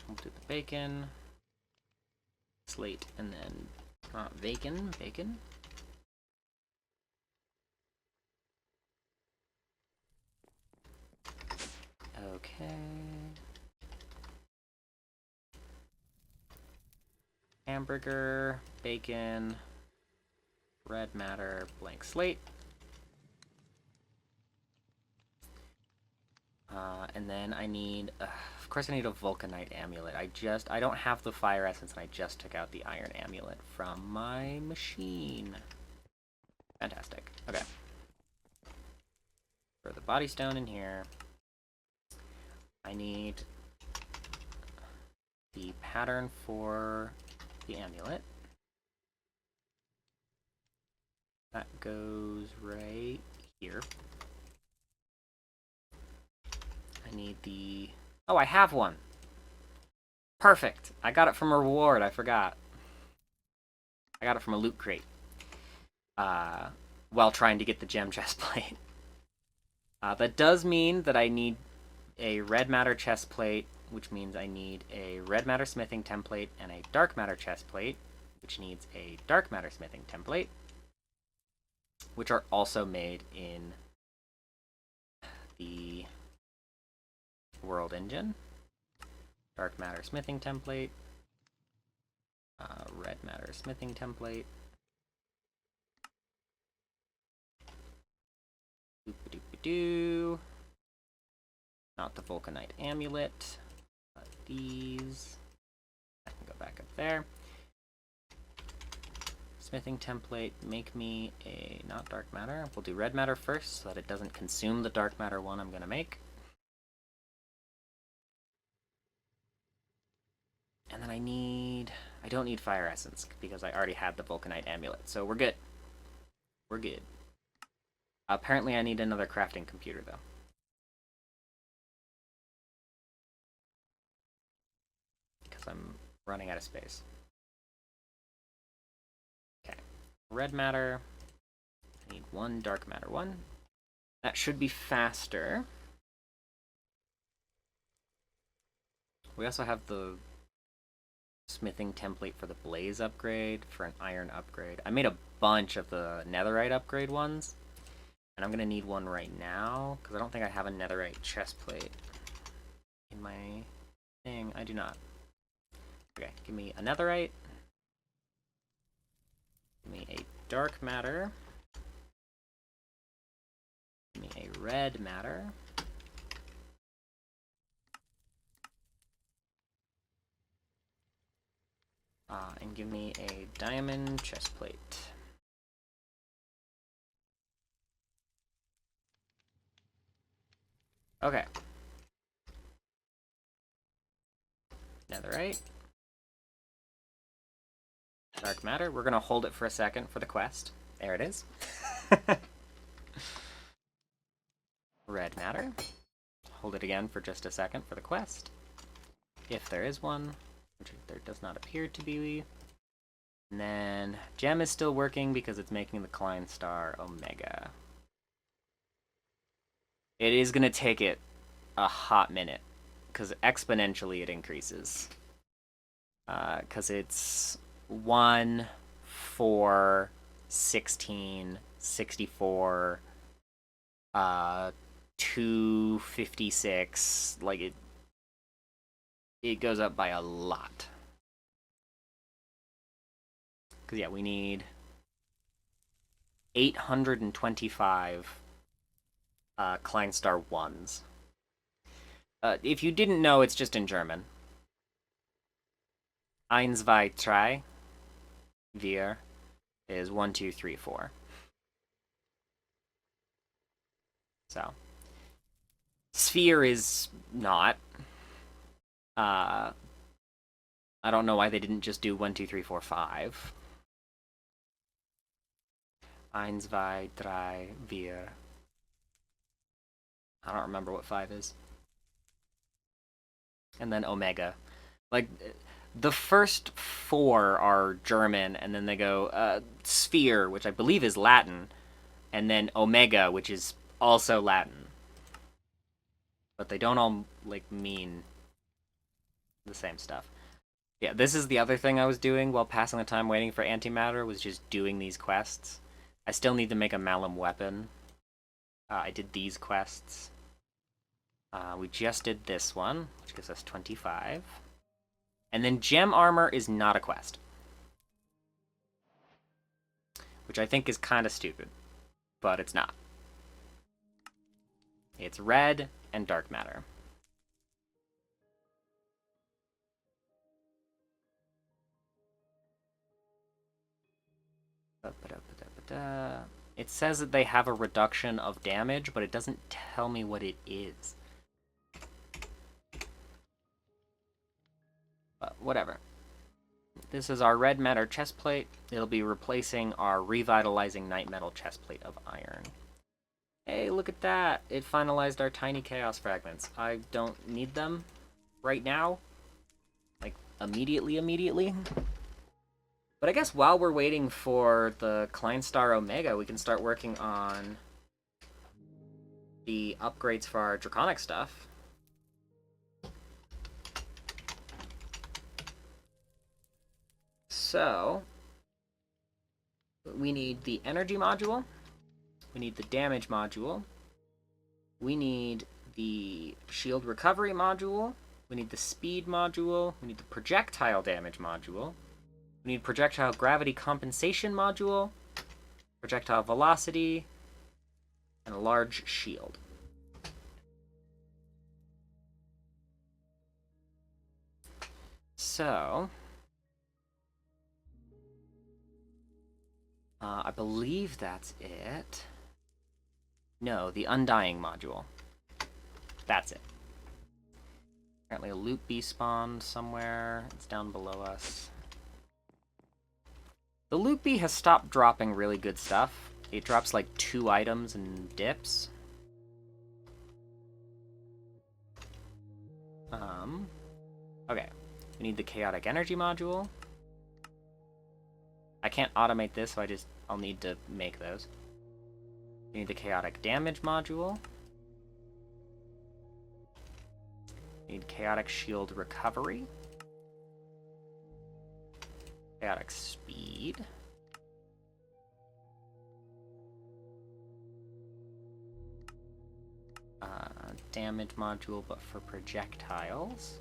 Speaker 1: We'll do the bacon, slate, and then bacon. Okay. Hamburger, bacon, red matter, blank slate. And then I need, of course I need a Vulcanite amulet. I don't have the fire essence, and I just took out the iron amulet from my machine. Fantastic. Okay. For the body stone in here, I need the pattern for the amulet. That goes right here. I need the... Oh, I have one! Perfect! I got it from a reward, I forgot. I got it from a loot crate. While trying to get the gem chestplate. That does mean that I need a red matter chestplate, which means I need a red matter smithing template, and a dark matter chestplate, which needs a dark matter smithing template, which are also made in the world engine. Dark matter smithing template, red matter smithing template. Doop-a-doop-a-doo. Not the Vulcanite amulet, but these. I can go back up there. Smithing template, make me a, not dark matter. We'll do red matter first so that it doesn't consume the dark matter one I'm gonna make. And then I don't need fire essence because I already had the Vulcanite amulet, so we're good. We're good. Apparently I need another crafting computer though. Because I'm running out of space. Okay, red matter. I need one dark matter one. That should be faster. We also have the smithing template for the blaze upgrade, for an iron upgrade. I made a bunch of the netherite upgrade ones, and I'm gonna need one right now because I don't think I have a netherite chestplate in my thing. I do not. Okay, give me a netherite. Give me a dark matter. Give me a red matter. And give me a diamond chestplate. Okay. Netherite. Dark matter. We're gonna hold it for a second for the quest. There it is. Red matter. Hold it again for just a second for the quest. If there is one, which there does not appear to be. And then gem is still working because it's making the Klein star Omega. It is gonna take it a hot minute because exponentially it increases. Because it's 1, 4, 16, 64, 256. Like, it goes up by a lot. Because, yeah, we need 825 Kleinstar 1s. If you didn't know, it's just in German. Eins, zwei, drei, vier is 1, 2, 3, 4. So, sphere is not. I don't know why they didn't just do 1, 2, 3, 4, 5. Eins, zwei, drei, vier. I don't remember what 5 is. And then omega. Like, the first 4 are German, and then they go sphere, which I believe is Latin, and then omega, which is also Latin. But they don't all, like, mean the same stuff. Yeah, this is the other thing I was doing while passing the time waiting for antimatter, was just doing these quests. I still need to make a malum weapon. I did these quests. We just did this one, which gives us 25. And then gem armor is not a quest. Which I think is kind of stupid. But it's not. It's red and dark matter. It says that they have a reduction of damage, but it doesn't tell me what it is. But whatever. This is our red matter chestplate. It'll be replacing our revitalizing night metal chestplate of iron. Hey, look at that! It finalized our tiny chaos fragments. I don't need them right now. Like, immediately. But I guess while we're waiting for the Kleinstar Omega, we can start working on the upgrades for our Draconic stuff. So, we need the energy module, we need the damage module, we need the shield recovery module, we need the speed module, we need the projectile damage module, we need projectile gravity compensation module, projectile velocity, and a large shield. So, I believe that's it. No, the Undying module. That's it. Apparently a loot bee spawned somewhere. It's down below us. The loot bee has stopped dropping really good stuff. It drops like 2 items and dips. Okay. We need the chaotic energy module. I can't automate this, so I'll need to make those. We need the chaotic damage module. We need chaotic shield recovery. Chaotic speed. Damage module, but for projectiles.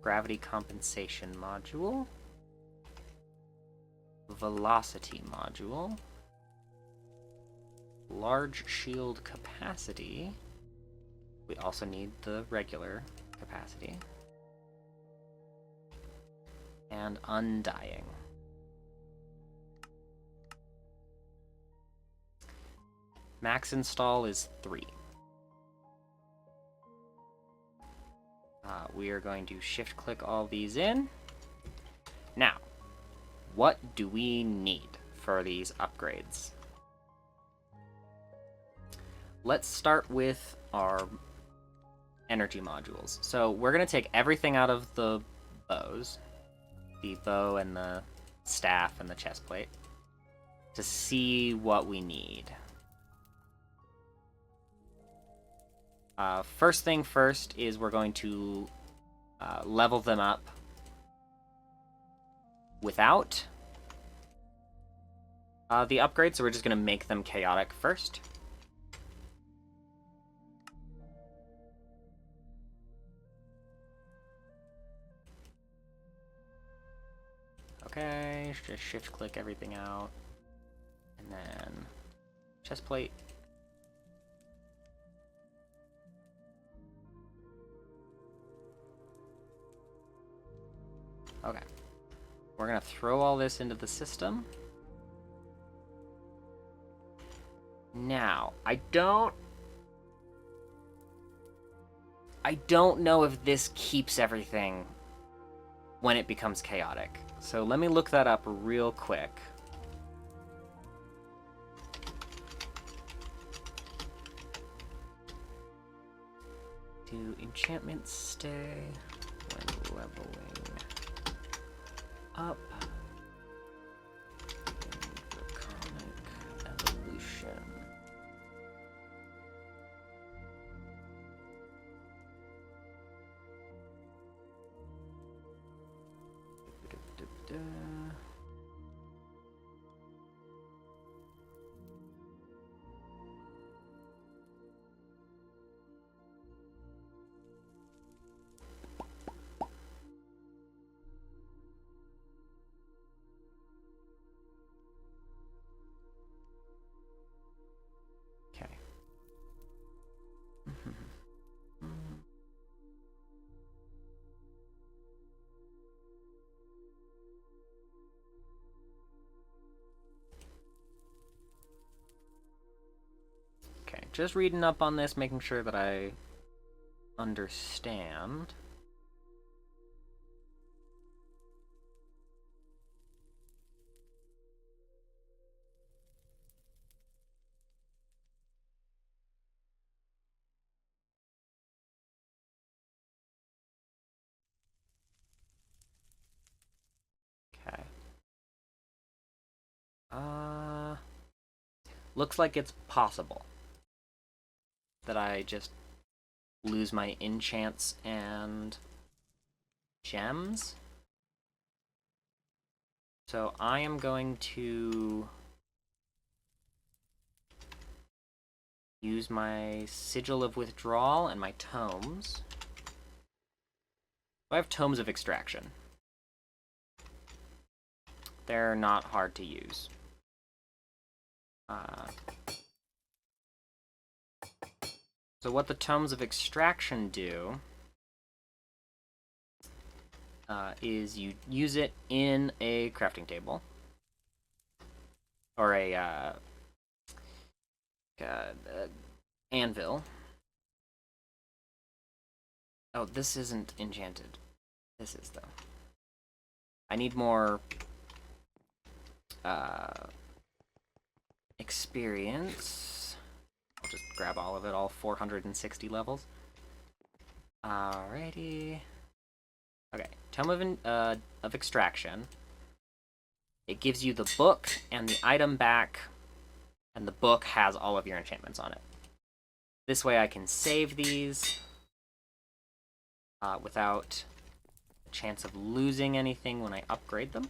Speaker 1: Gravity compensation module. Velocity module. Large shield capacity. We also need the regular capacity. And undying. Max install is 3. We are going to shift click all these in. Now, what do we need for these upgrades? Let's start with our energy modules. So we're going to take everything out of the bows. The bow and the staff and the chestplate. To see what we need. First thing first is we're going to level them up without the upgrade, so we're just going to make them chaotic first. Okay, just shift-click everything out. And then chest plate. Okay. We're going to throw all this into the system. Now, I don't know if this keeps everything when it becomes chaotic. So let me look that up real quick. Do enchantments stay when leveling up? Draconic evolution. Okay. Okay, just reading up on this, making sure that I understand. Okay. Looks like it's possible that I just lose my enchants and gems. So I am going to use my Sigil of Withdrawal and my tomes. I have tomes of extraction. They're not hard to use. So what the tomes of extraction do is you use it in a crafting table or a anvil. Oh, this isn't enchanted. This is, though. I need more experience. I'll just grab all of it, all 460 levels. Alrighty. Okay, Tome of Extraction. It gives you the book and the item back, and the book has all of your enchantments on it. This way I can save these without a chance of losing anything when I upgrade them.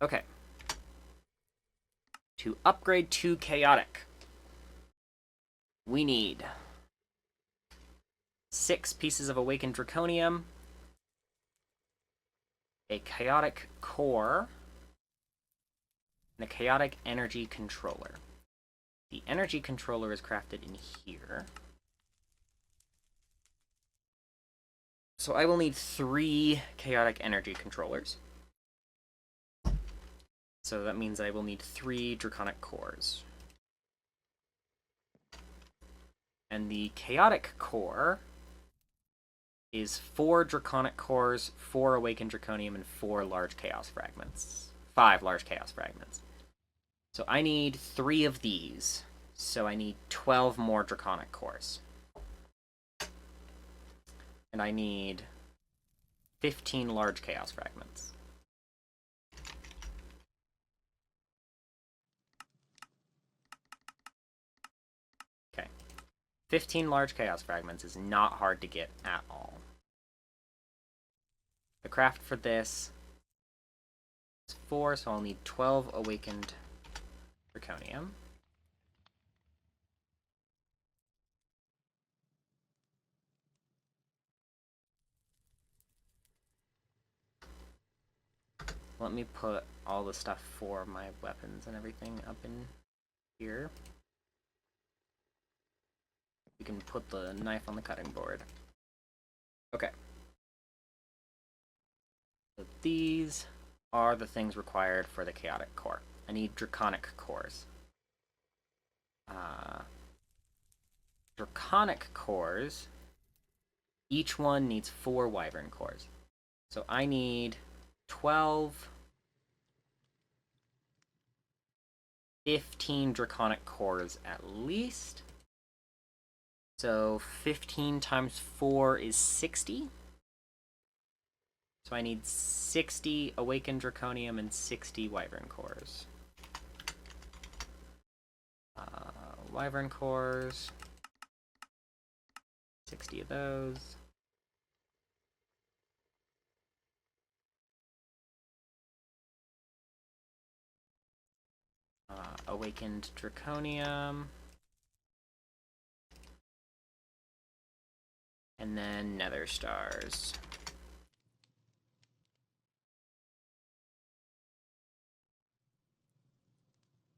Speaker 1: Okay. To upgrade to Chaotic, we need 6 pieces of Awakened Draconium, a Chaotic Core, and a Chaotic Energy Controller. The Energy Controller is crafted in here. So I will need 3 Chaotic Energy Controllers. So that means I will need 3 Draconic Cores. And the Chaotic Core is 4 Draconic Cores, 4 Awakened Draconium, and 4 Large Chaos Fragments. 5 Large Chaos Fragments. So I need 3 of these. So I need 12 more Draconic Cores. And I need 15 Large Chaos Fragments. Okay. 15 Large Chaos Fragments is not hard to get at all. The craft for this is 4, so I'll need 12 awakened draconium. Let me put all the stuff for my weapons and everything up in here. You can put the knife on the cutting board. Okay. So these are the things required for the chaotic core. I need draconic cores. Draconic cores, each one needs 4 wyvern cores. So I need 12, 15 draconic cores at least. So 15 times 4 is 60. So I need 60 awakened draconium and 60 wyvern cores. Wyvern cores, 60 of those. Awakened draconium. And then nether stars.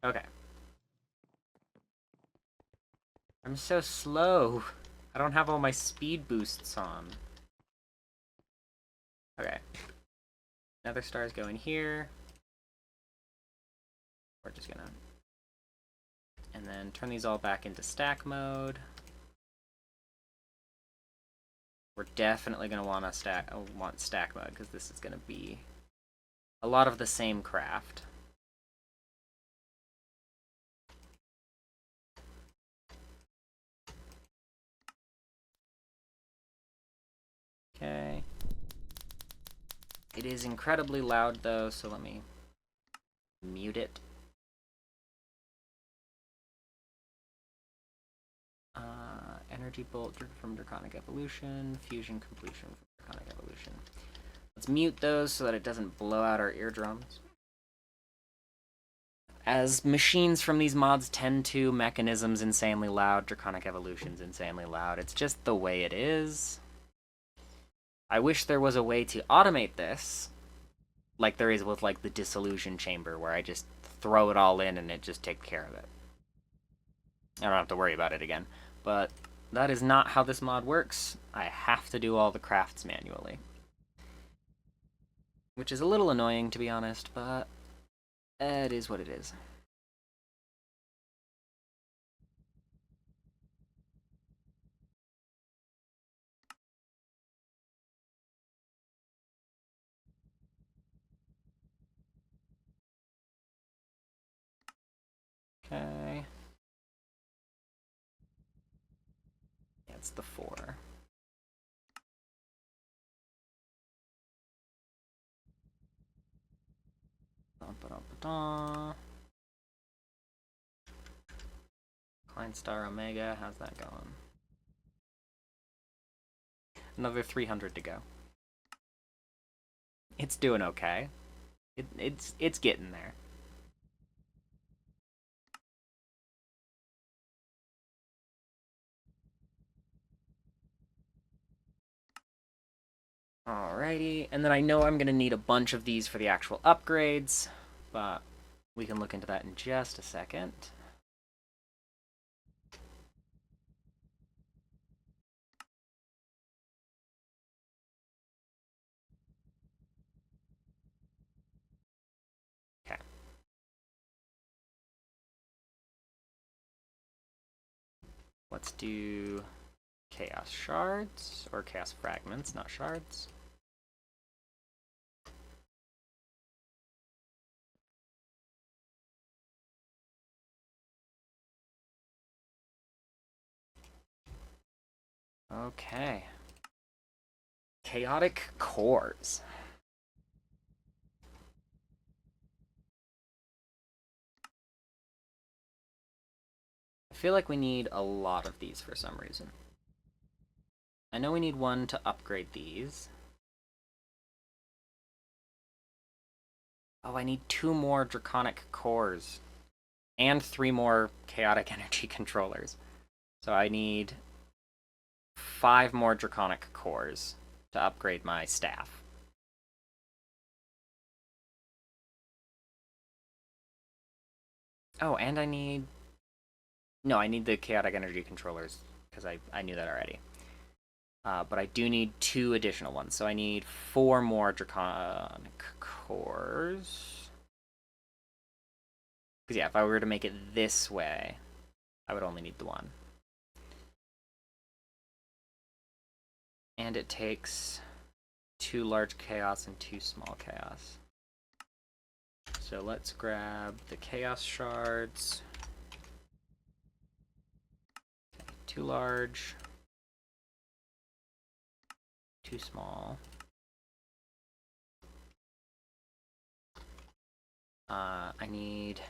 Speaker 1: Okay. I'm so slow. I don't have all my speed boosts on. Okay. Nether stars go in here. We're just gonna... And then turn these all back into stack mode. We're definitely gonna want stack mode, because this is gonna be a lot of the same craft. Okay. It is incredibly loud though, so let me mute it. Energy bolt from Draconic Evolution, fusion completion from Draconic Evolution. Let's mute those so that it doesn't blow out our eardrums. As machines from these mods tend to, mechanisms insanely loud, Draconic Evolution's insanely loud. It's just the way it is. I wish there was a way to automate this, like there is with like the dissolution chamber, where I just throw it all in and it just takes care of it. I don't have to worry about it again. But that is not how this mod works. I have to do all the crafts manually. Which is a little annoying, to be honest, but it is what it is. Okay. Yeah, it's the 4. Klein Star Omega, how's that going? Another 300 to go. It's doing okay. It's getting there. Alrighty, and then I know I'm gonna need a bunch of these for the actual upgrades, but we can look into that in just a second. Okay. Let's do chaos shards, or chaos fragments, not shards. Okay. Chaotic cores. I feel like we need a lot of these for some reason. I know we need one to upgrade these. Oh, I need 2 more draconic cores. And 3 more chaotic energy controllers. So I need 5 more draconic cores to upgrade my staff. Oh, and I need... No, I need the chaotic energy controllers, because I knew that already. But I do need 2 additional ones, so I need 4 more draconic cores. Because yeah, if I were to make it this way, I would only need the 1. And it takes 2 large chaos and 2 small chaos. So let's grab the chaos shards. Okay, 2 large, 2 small. I need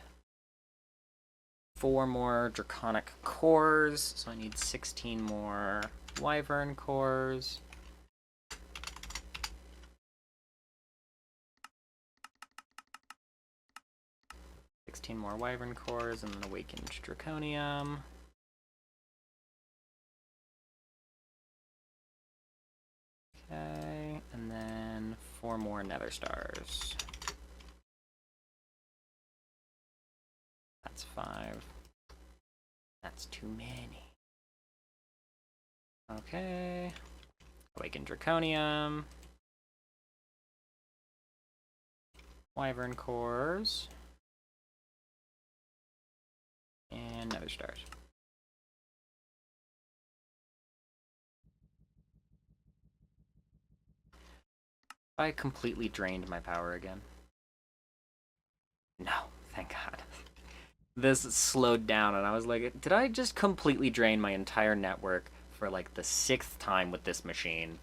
Speaker 1: 4 more draconic cores, so I need 16 more wyvern cores. More wyvern cores and an awakened draconium. Okay, and then 4 more nether stars. That's 5. That's too many. Okay. Awakened draconium. Wyvern cores. And nether stars. I completely drained my power again. No, thank God. This slowed down and I was like, did I just completely drain my entire network for like the 6th time with this machine?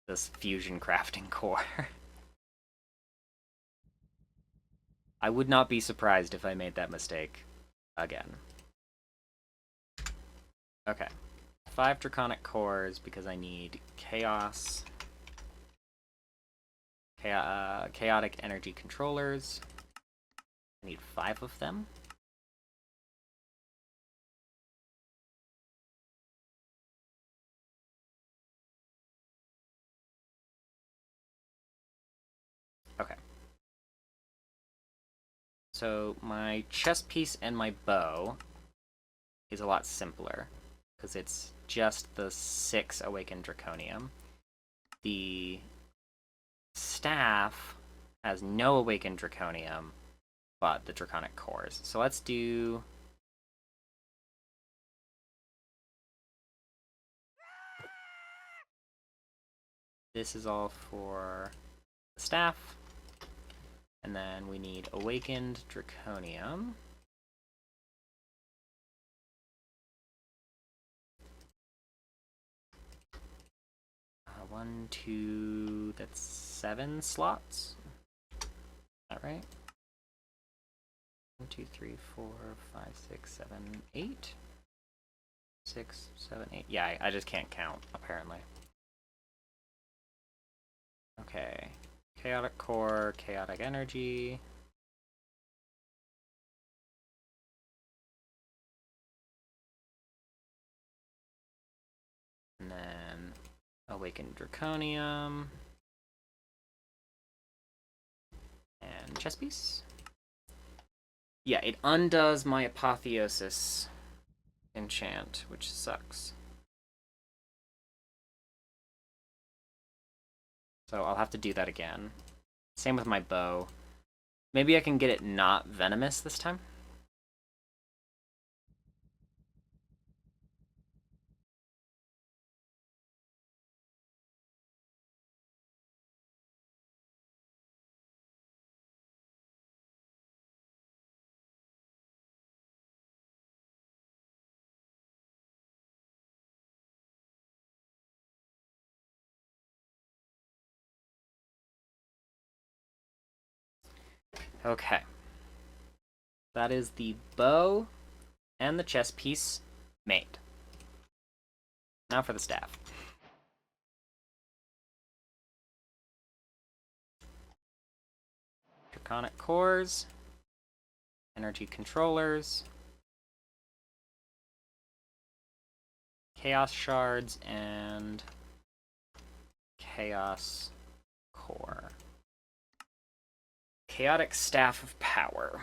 Speaker 1: This fusion crafting core. I would not be surprised if I made that mistake again. Okay. 5 draconic cores because I need chaos. Chaotic energy controllers. I need 5 of them. Okay. So my chest piece and my bow is a lot simpler because it's just the 6 awakened draconium. The staff has no awakened draconium, but the draconic cores. So let's do... This is all for the staff. And then we need awakened draconium. One, two, that's 7 slots. Is that right? 1, 2, 3, 4, 5, 6, 7, 8. 6, 7, 8. Yeah, I just can't count, apparently. Okay. Chaotic core, chaotic energy. And then awakened draconium. And chest piece. Yeah, it undoes my apotheosis enchant, which sucks. So I'll have to do that again. Same with my bow. Maybe I can get it not venomous this time? Okay. That is the bow and the chest piece made. Now for the staff. Draconic cores, energy controllers, chaos shards, and chaos core. Chaotic staff of power.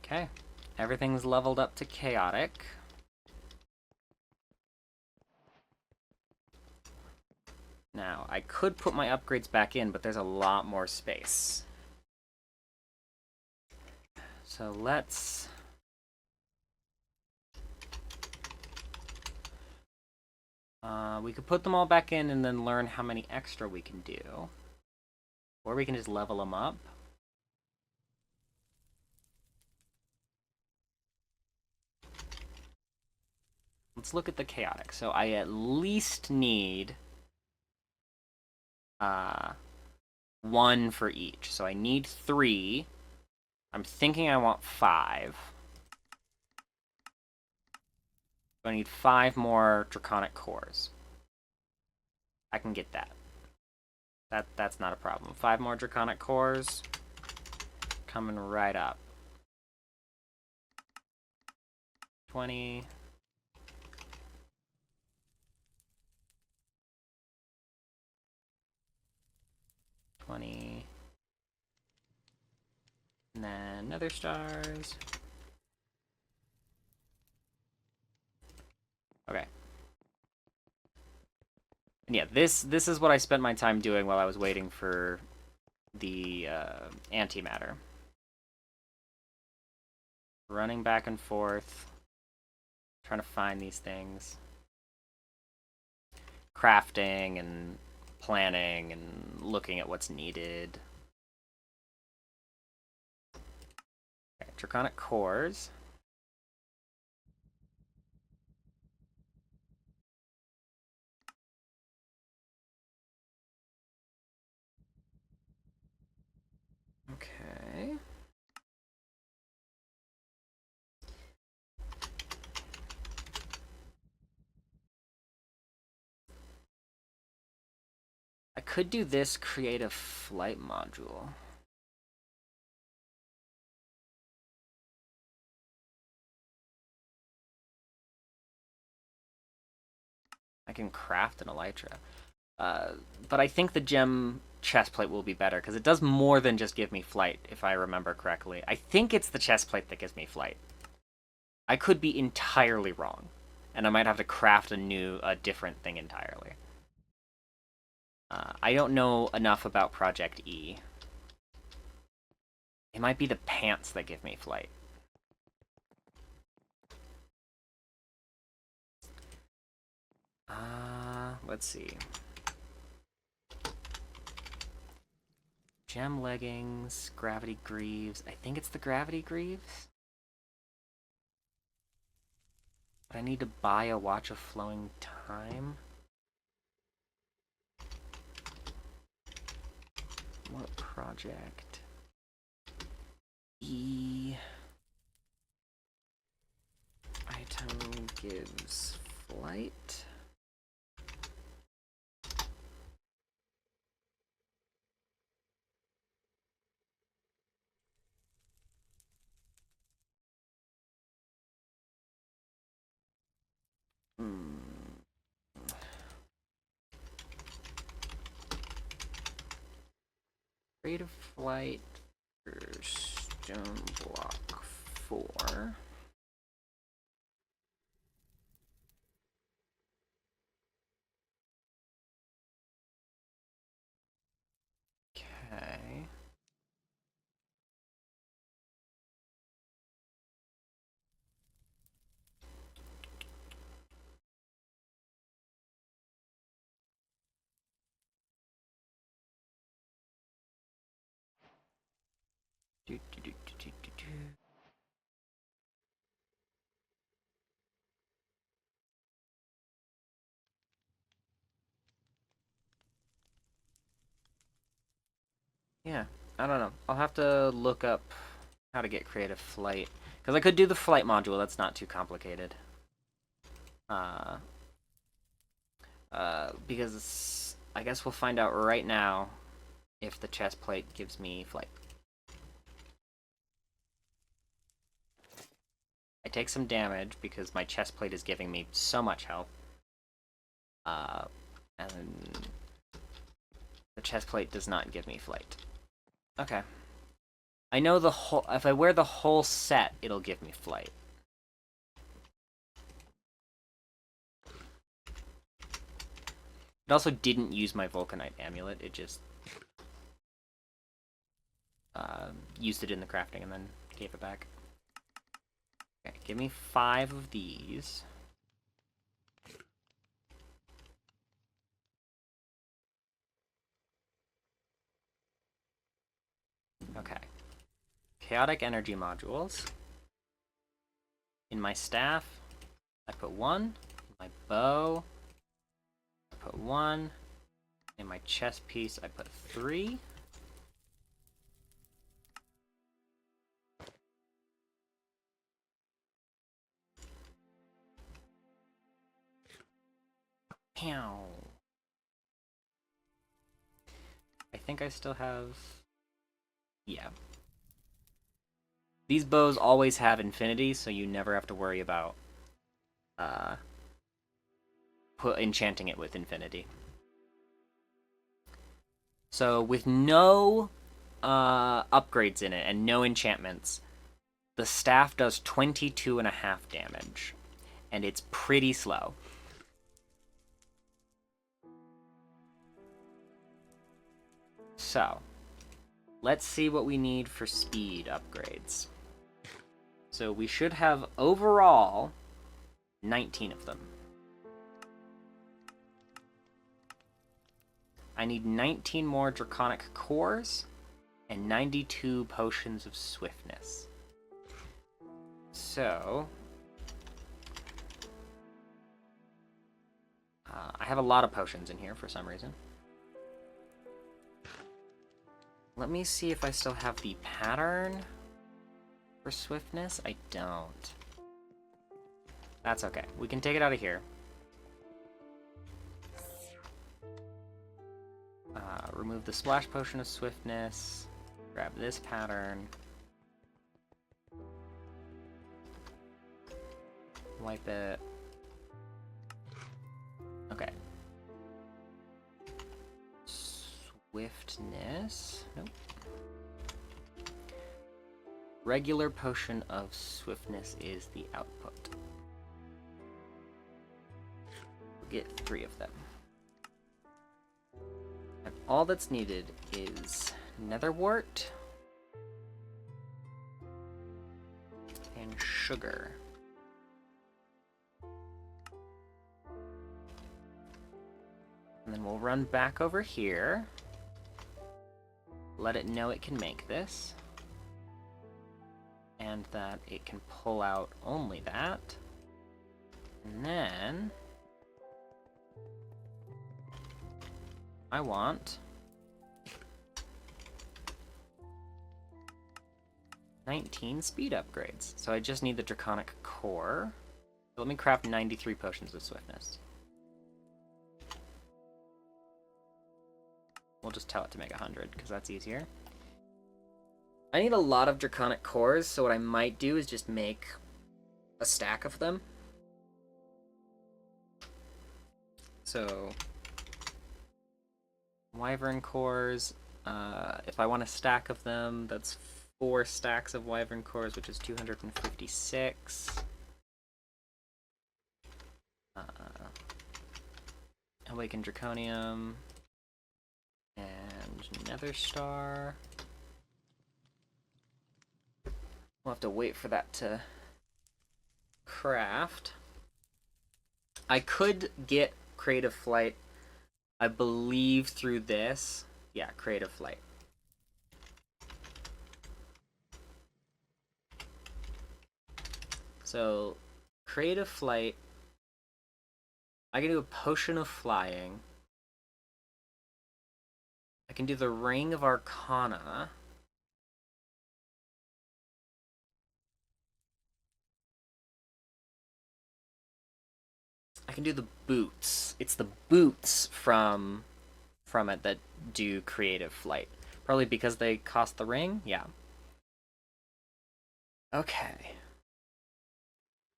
Speaker 1: Okay, everything's leveled up to chaotic. Now, I could put my upgrades back in, but there's a lot more space. So let's... we could put them all back in and then learn how many extra we can do. Or we can just level them up. Let's look at the chaotic. So I at least need... 1 for each. So I need 3. I'm thinking I want 5. So I need 5 more draconic cores. I can get that. That's not a problem. 5 more draconic cores. Coming right up. 20. 20. And then nether stars. Okay. And yeah, this is what I spent my time doing while I was waiting for the antimatter. Running back and forth. Trying to find these things. Crafting and planning and looking at what's needed. Okay, draconic cores. Okay. I could do this, create a flight module. I can craft an elytra. But I think the gem chestplate will be better, because it does more than just give me flight, if I remember correctly. I think it's the chestplate that gives me flight. I could be entirely wrong, and I might have to craft a different thing entirely. I don't know enough about Project E. It might be the pants that give me flight. Let's see. Gem leggings, gravity greaves. I think it's the gravity greaves. But I need to buy a watch of flowing time. What project? E. Item gives flight. Rate of flight for Stoneblock 4. Okay. Yeah, I don't know. I'll have to look up how to get creative flight. Because I could do the flight module, that's not too complicated. Because I guess we'll find out right now if the chest plate gives me flight. I take some damage because my chest plate is giving me so much health. And the chest plate does not give me flight. Okay. I know the whole... If I wear the whole set, it'll give me flight. It also didn't use my Vulcanite amulet, it just... used it in the crafting and then gave it back. Okay, give me 5 of these. Okay. Chaotic energy modules. In my staff, I put 1. In my bow, I put 1. In my chest piece, I put 3. Pow. I think I still have... Yeah. These bows always have infinity, so you never have to worry about enchanting it with infinity. So with no upgrades in it and no enchantments, the staff does 22.5 damage, and it's pretty slow. So, let's see what we need for speed upgrades. So we should have overall 19 of them. I need 19 more draconic cores and 92 potions of swiftness. So I have a lot of potions in here for some reason. Let me see if I still have the pattern for swiftness. I don't. That's okay. We can take it out of here. Remove the splash potion of swiftness. Grab this pattern. Wipe it. Okay. Swiftness. Nope. Regular potion of swiftness is the output. We'll get 3 of them. And all that's needed is netherwort and sugar. And then we'll run back over here. Let it know it can make this. And that it can pull out only that. And then I want 19 speed upgrades. So I just need the draconic core. So let me craft 93 potions of swiftness. We'll just tell it to make 100, because that's easier. I need a lot of draconic cores, so what I might do is just make a stack of them. So, wyvern cores, if I want a stack of them, that's 4 stacks of wyvern cores, which is 256. Awakened draconium. And nether star. We'll have to wait for that to craft. I could get creative flight, I believe, through this. Yeah, creative flight. So, creative flight. I can do a potion of flying. I can do the Ring of Arcana. I can do the boots. It's the boots from it that do creative flight. Probably because they cost the ring? Yeah. Okay.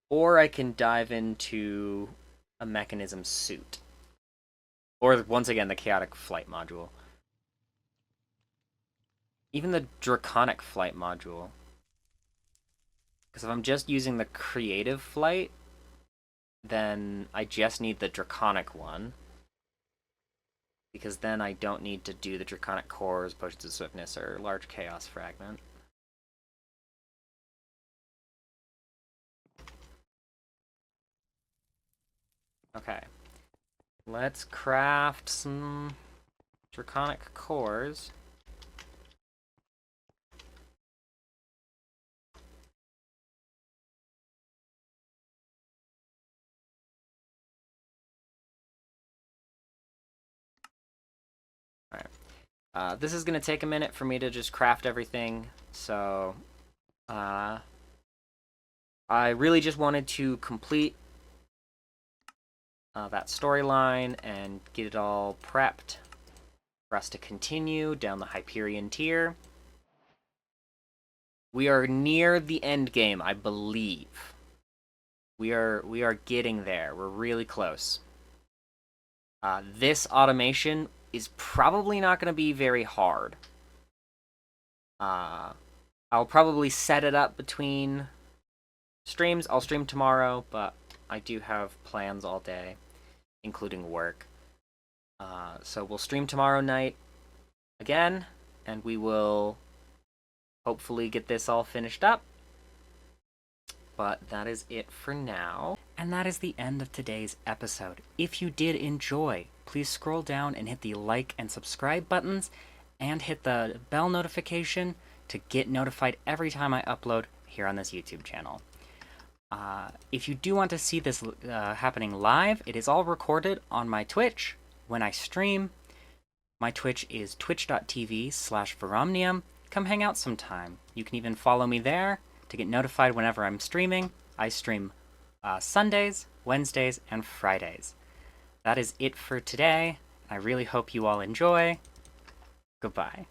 Speaker 1: Or I can dive into a mechanism suit. Or, once again, the chaotic flight module. Even the draconic flight module. Because if I'm just using the creative flight, then I just need the draconic one. Because then I don't need to do the draconic cores, potions of swiftness, or large chaos fragment. Okay. Let's craft some draconic cores. Alright. This is going to take a minute for me to just craft everything, so I really just wanted to complete that storyline and get it all prepped for us to continue down the Hyperion tier. We are near the end game, I believe. We are getting there. We're really close. This automation is probably not going to be very hard. I'll probably set it up between streams. I'll stream tomorrow, but I do have plans all day, including work. So we'll stream tomorrow night again, and we will hopefully get this all finished up. But that is it for now. And that is the end of today's episode. If you did enjoy, please scroll down and hit the like and subscribe buttons, and hit the bell notification to get notified every time I upload here on this YouTube channel. If you do want to see this happening live, it is all recorded on my Twitch when I stream. My Twitch is twitch.tv/Veromnium. Come hang out sometime. You can even follow me there to get notified whenever I'm streaming. I stream Sundays, Wednesdays, and Fridays. That is it for today. I really hope you all enjoy. Goodbye.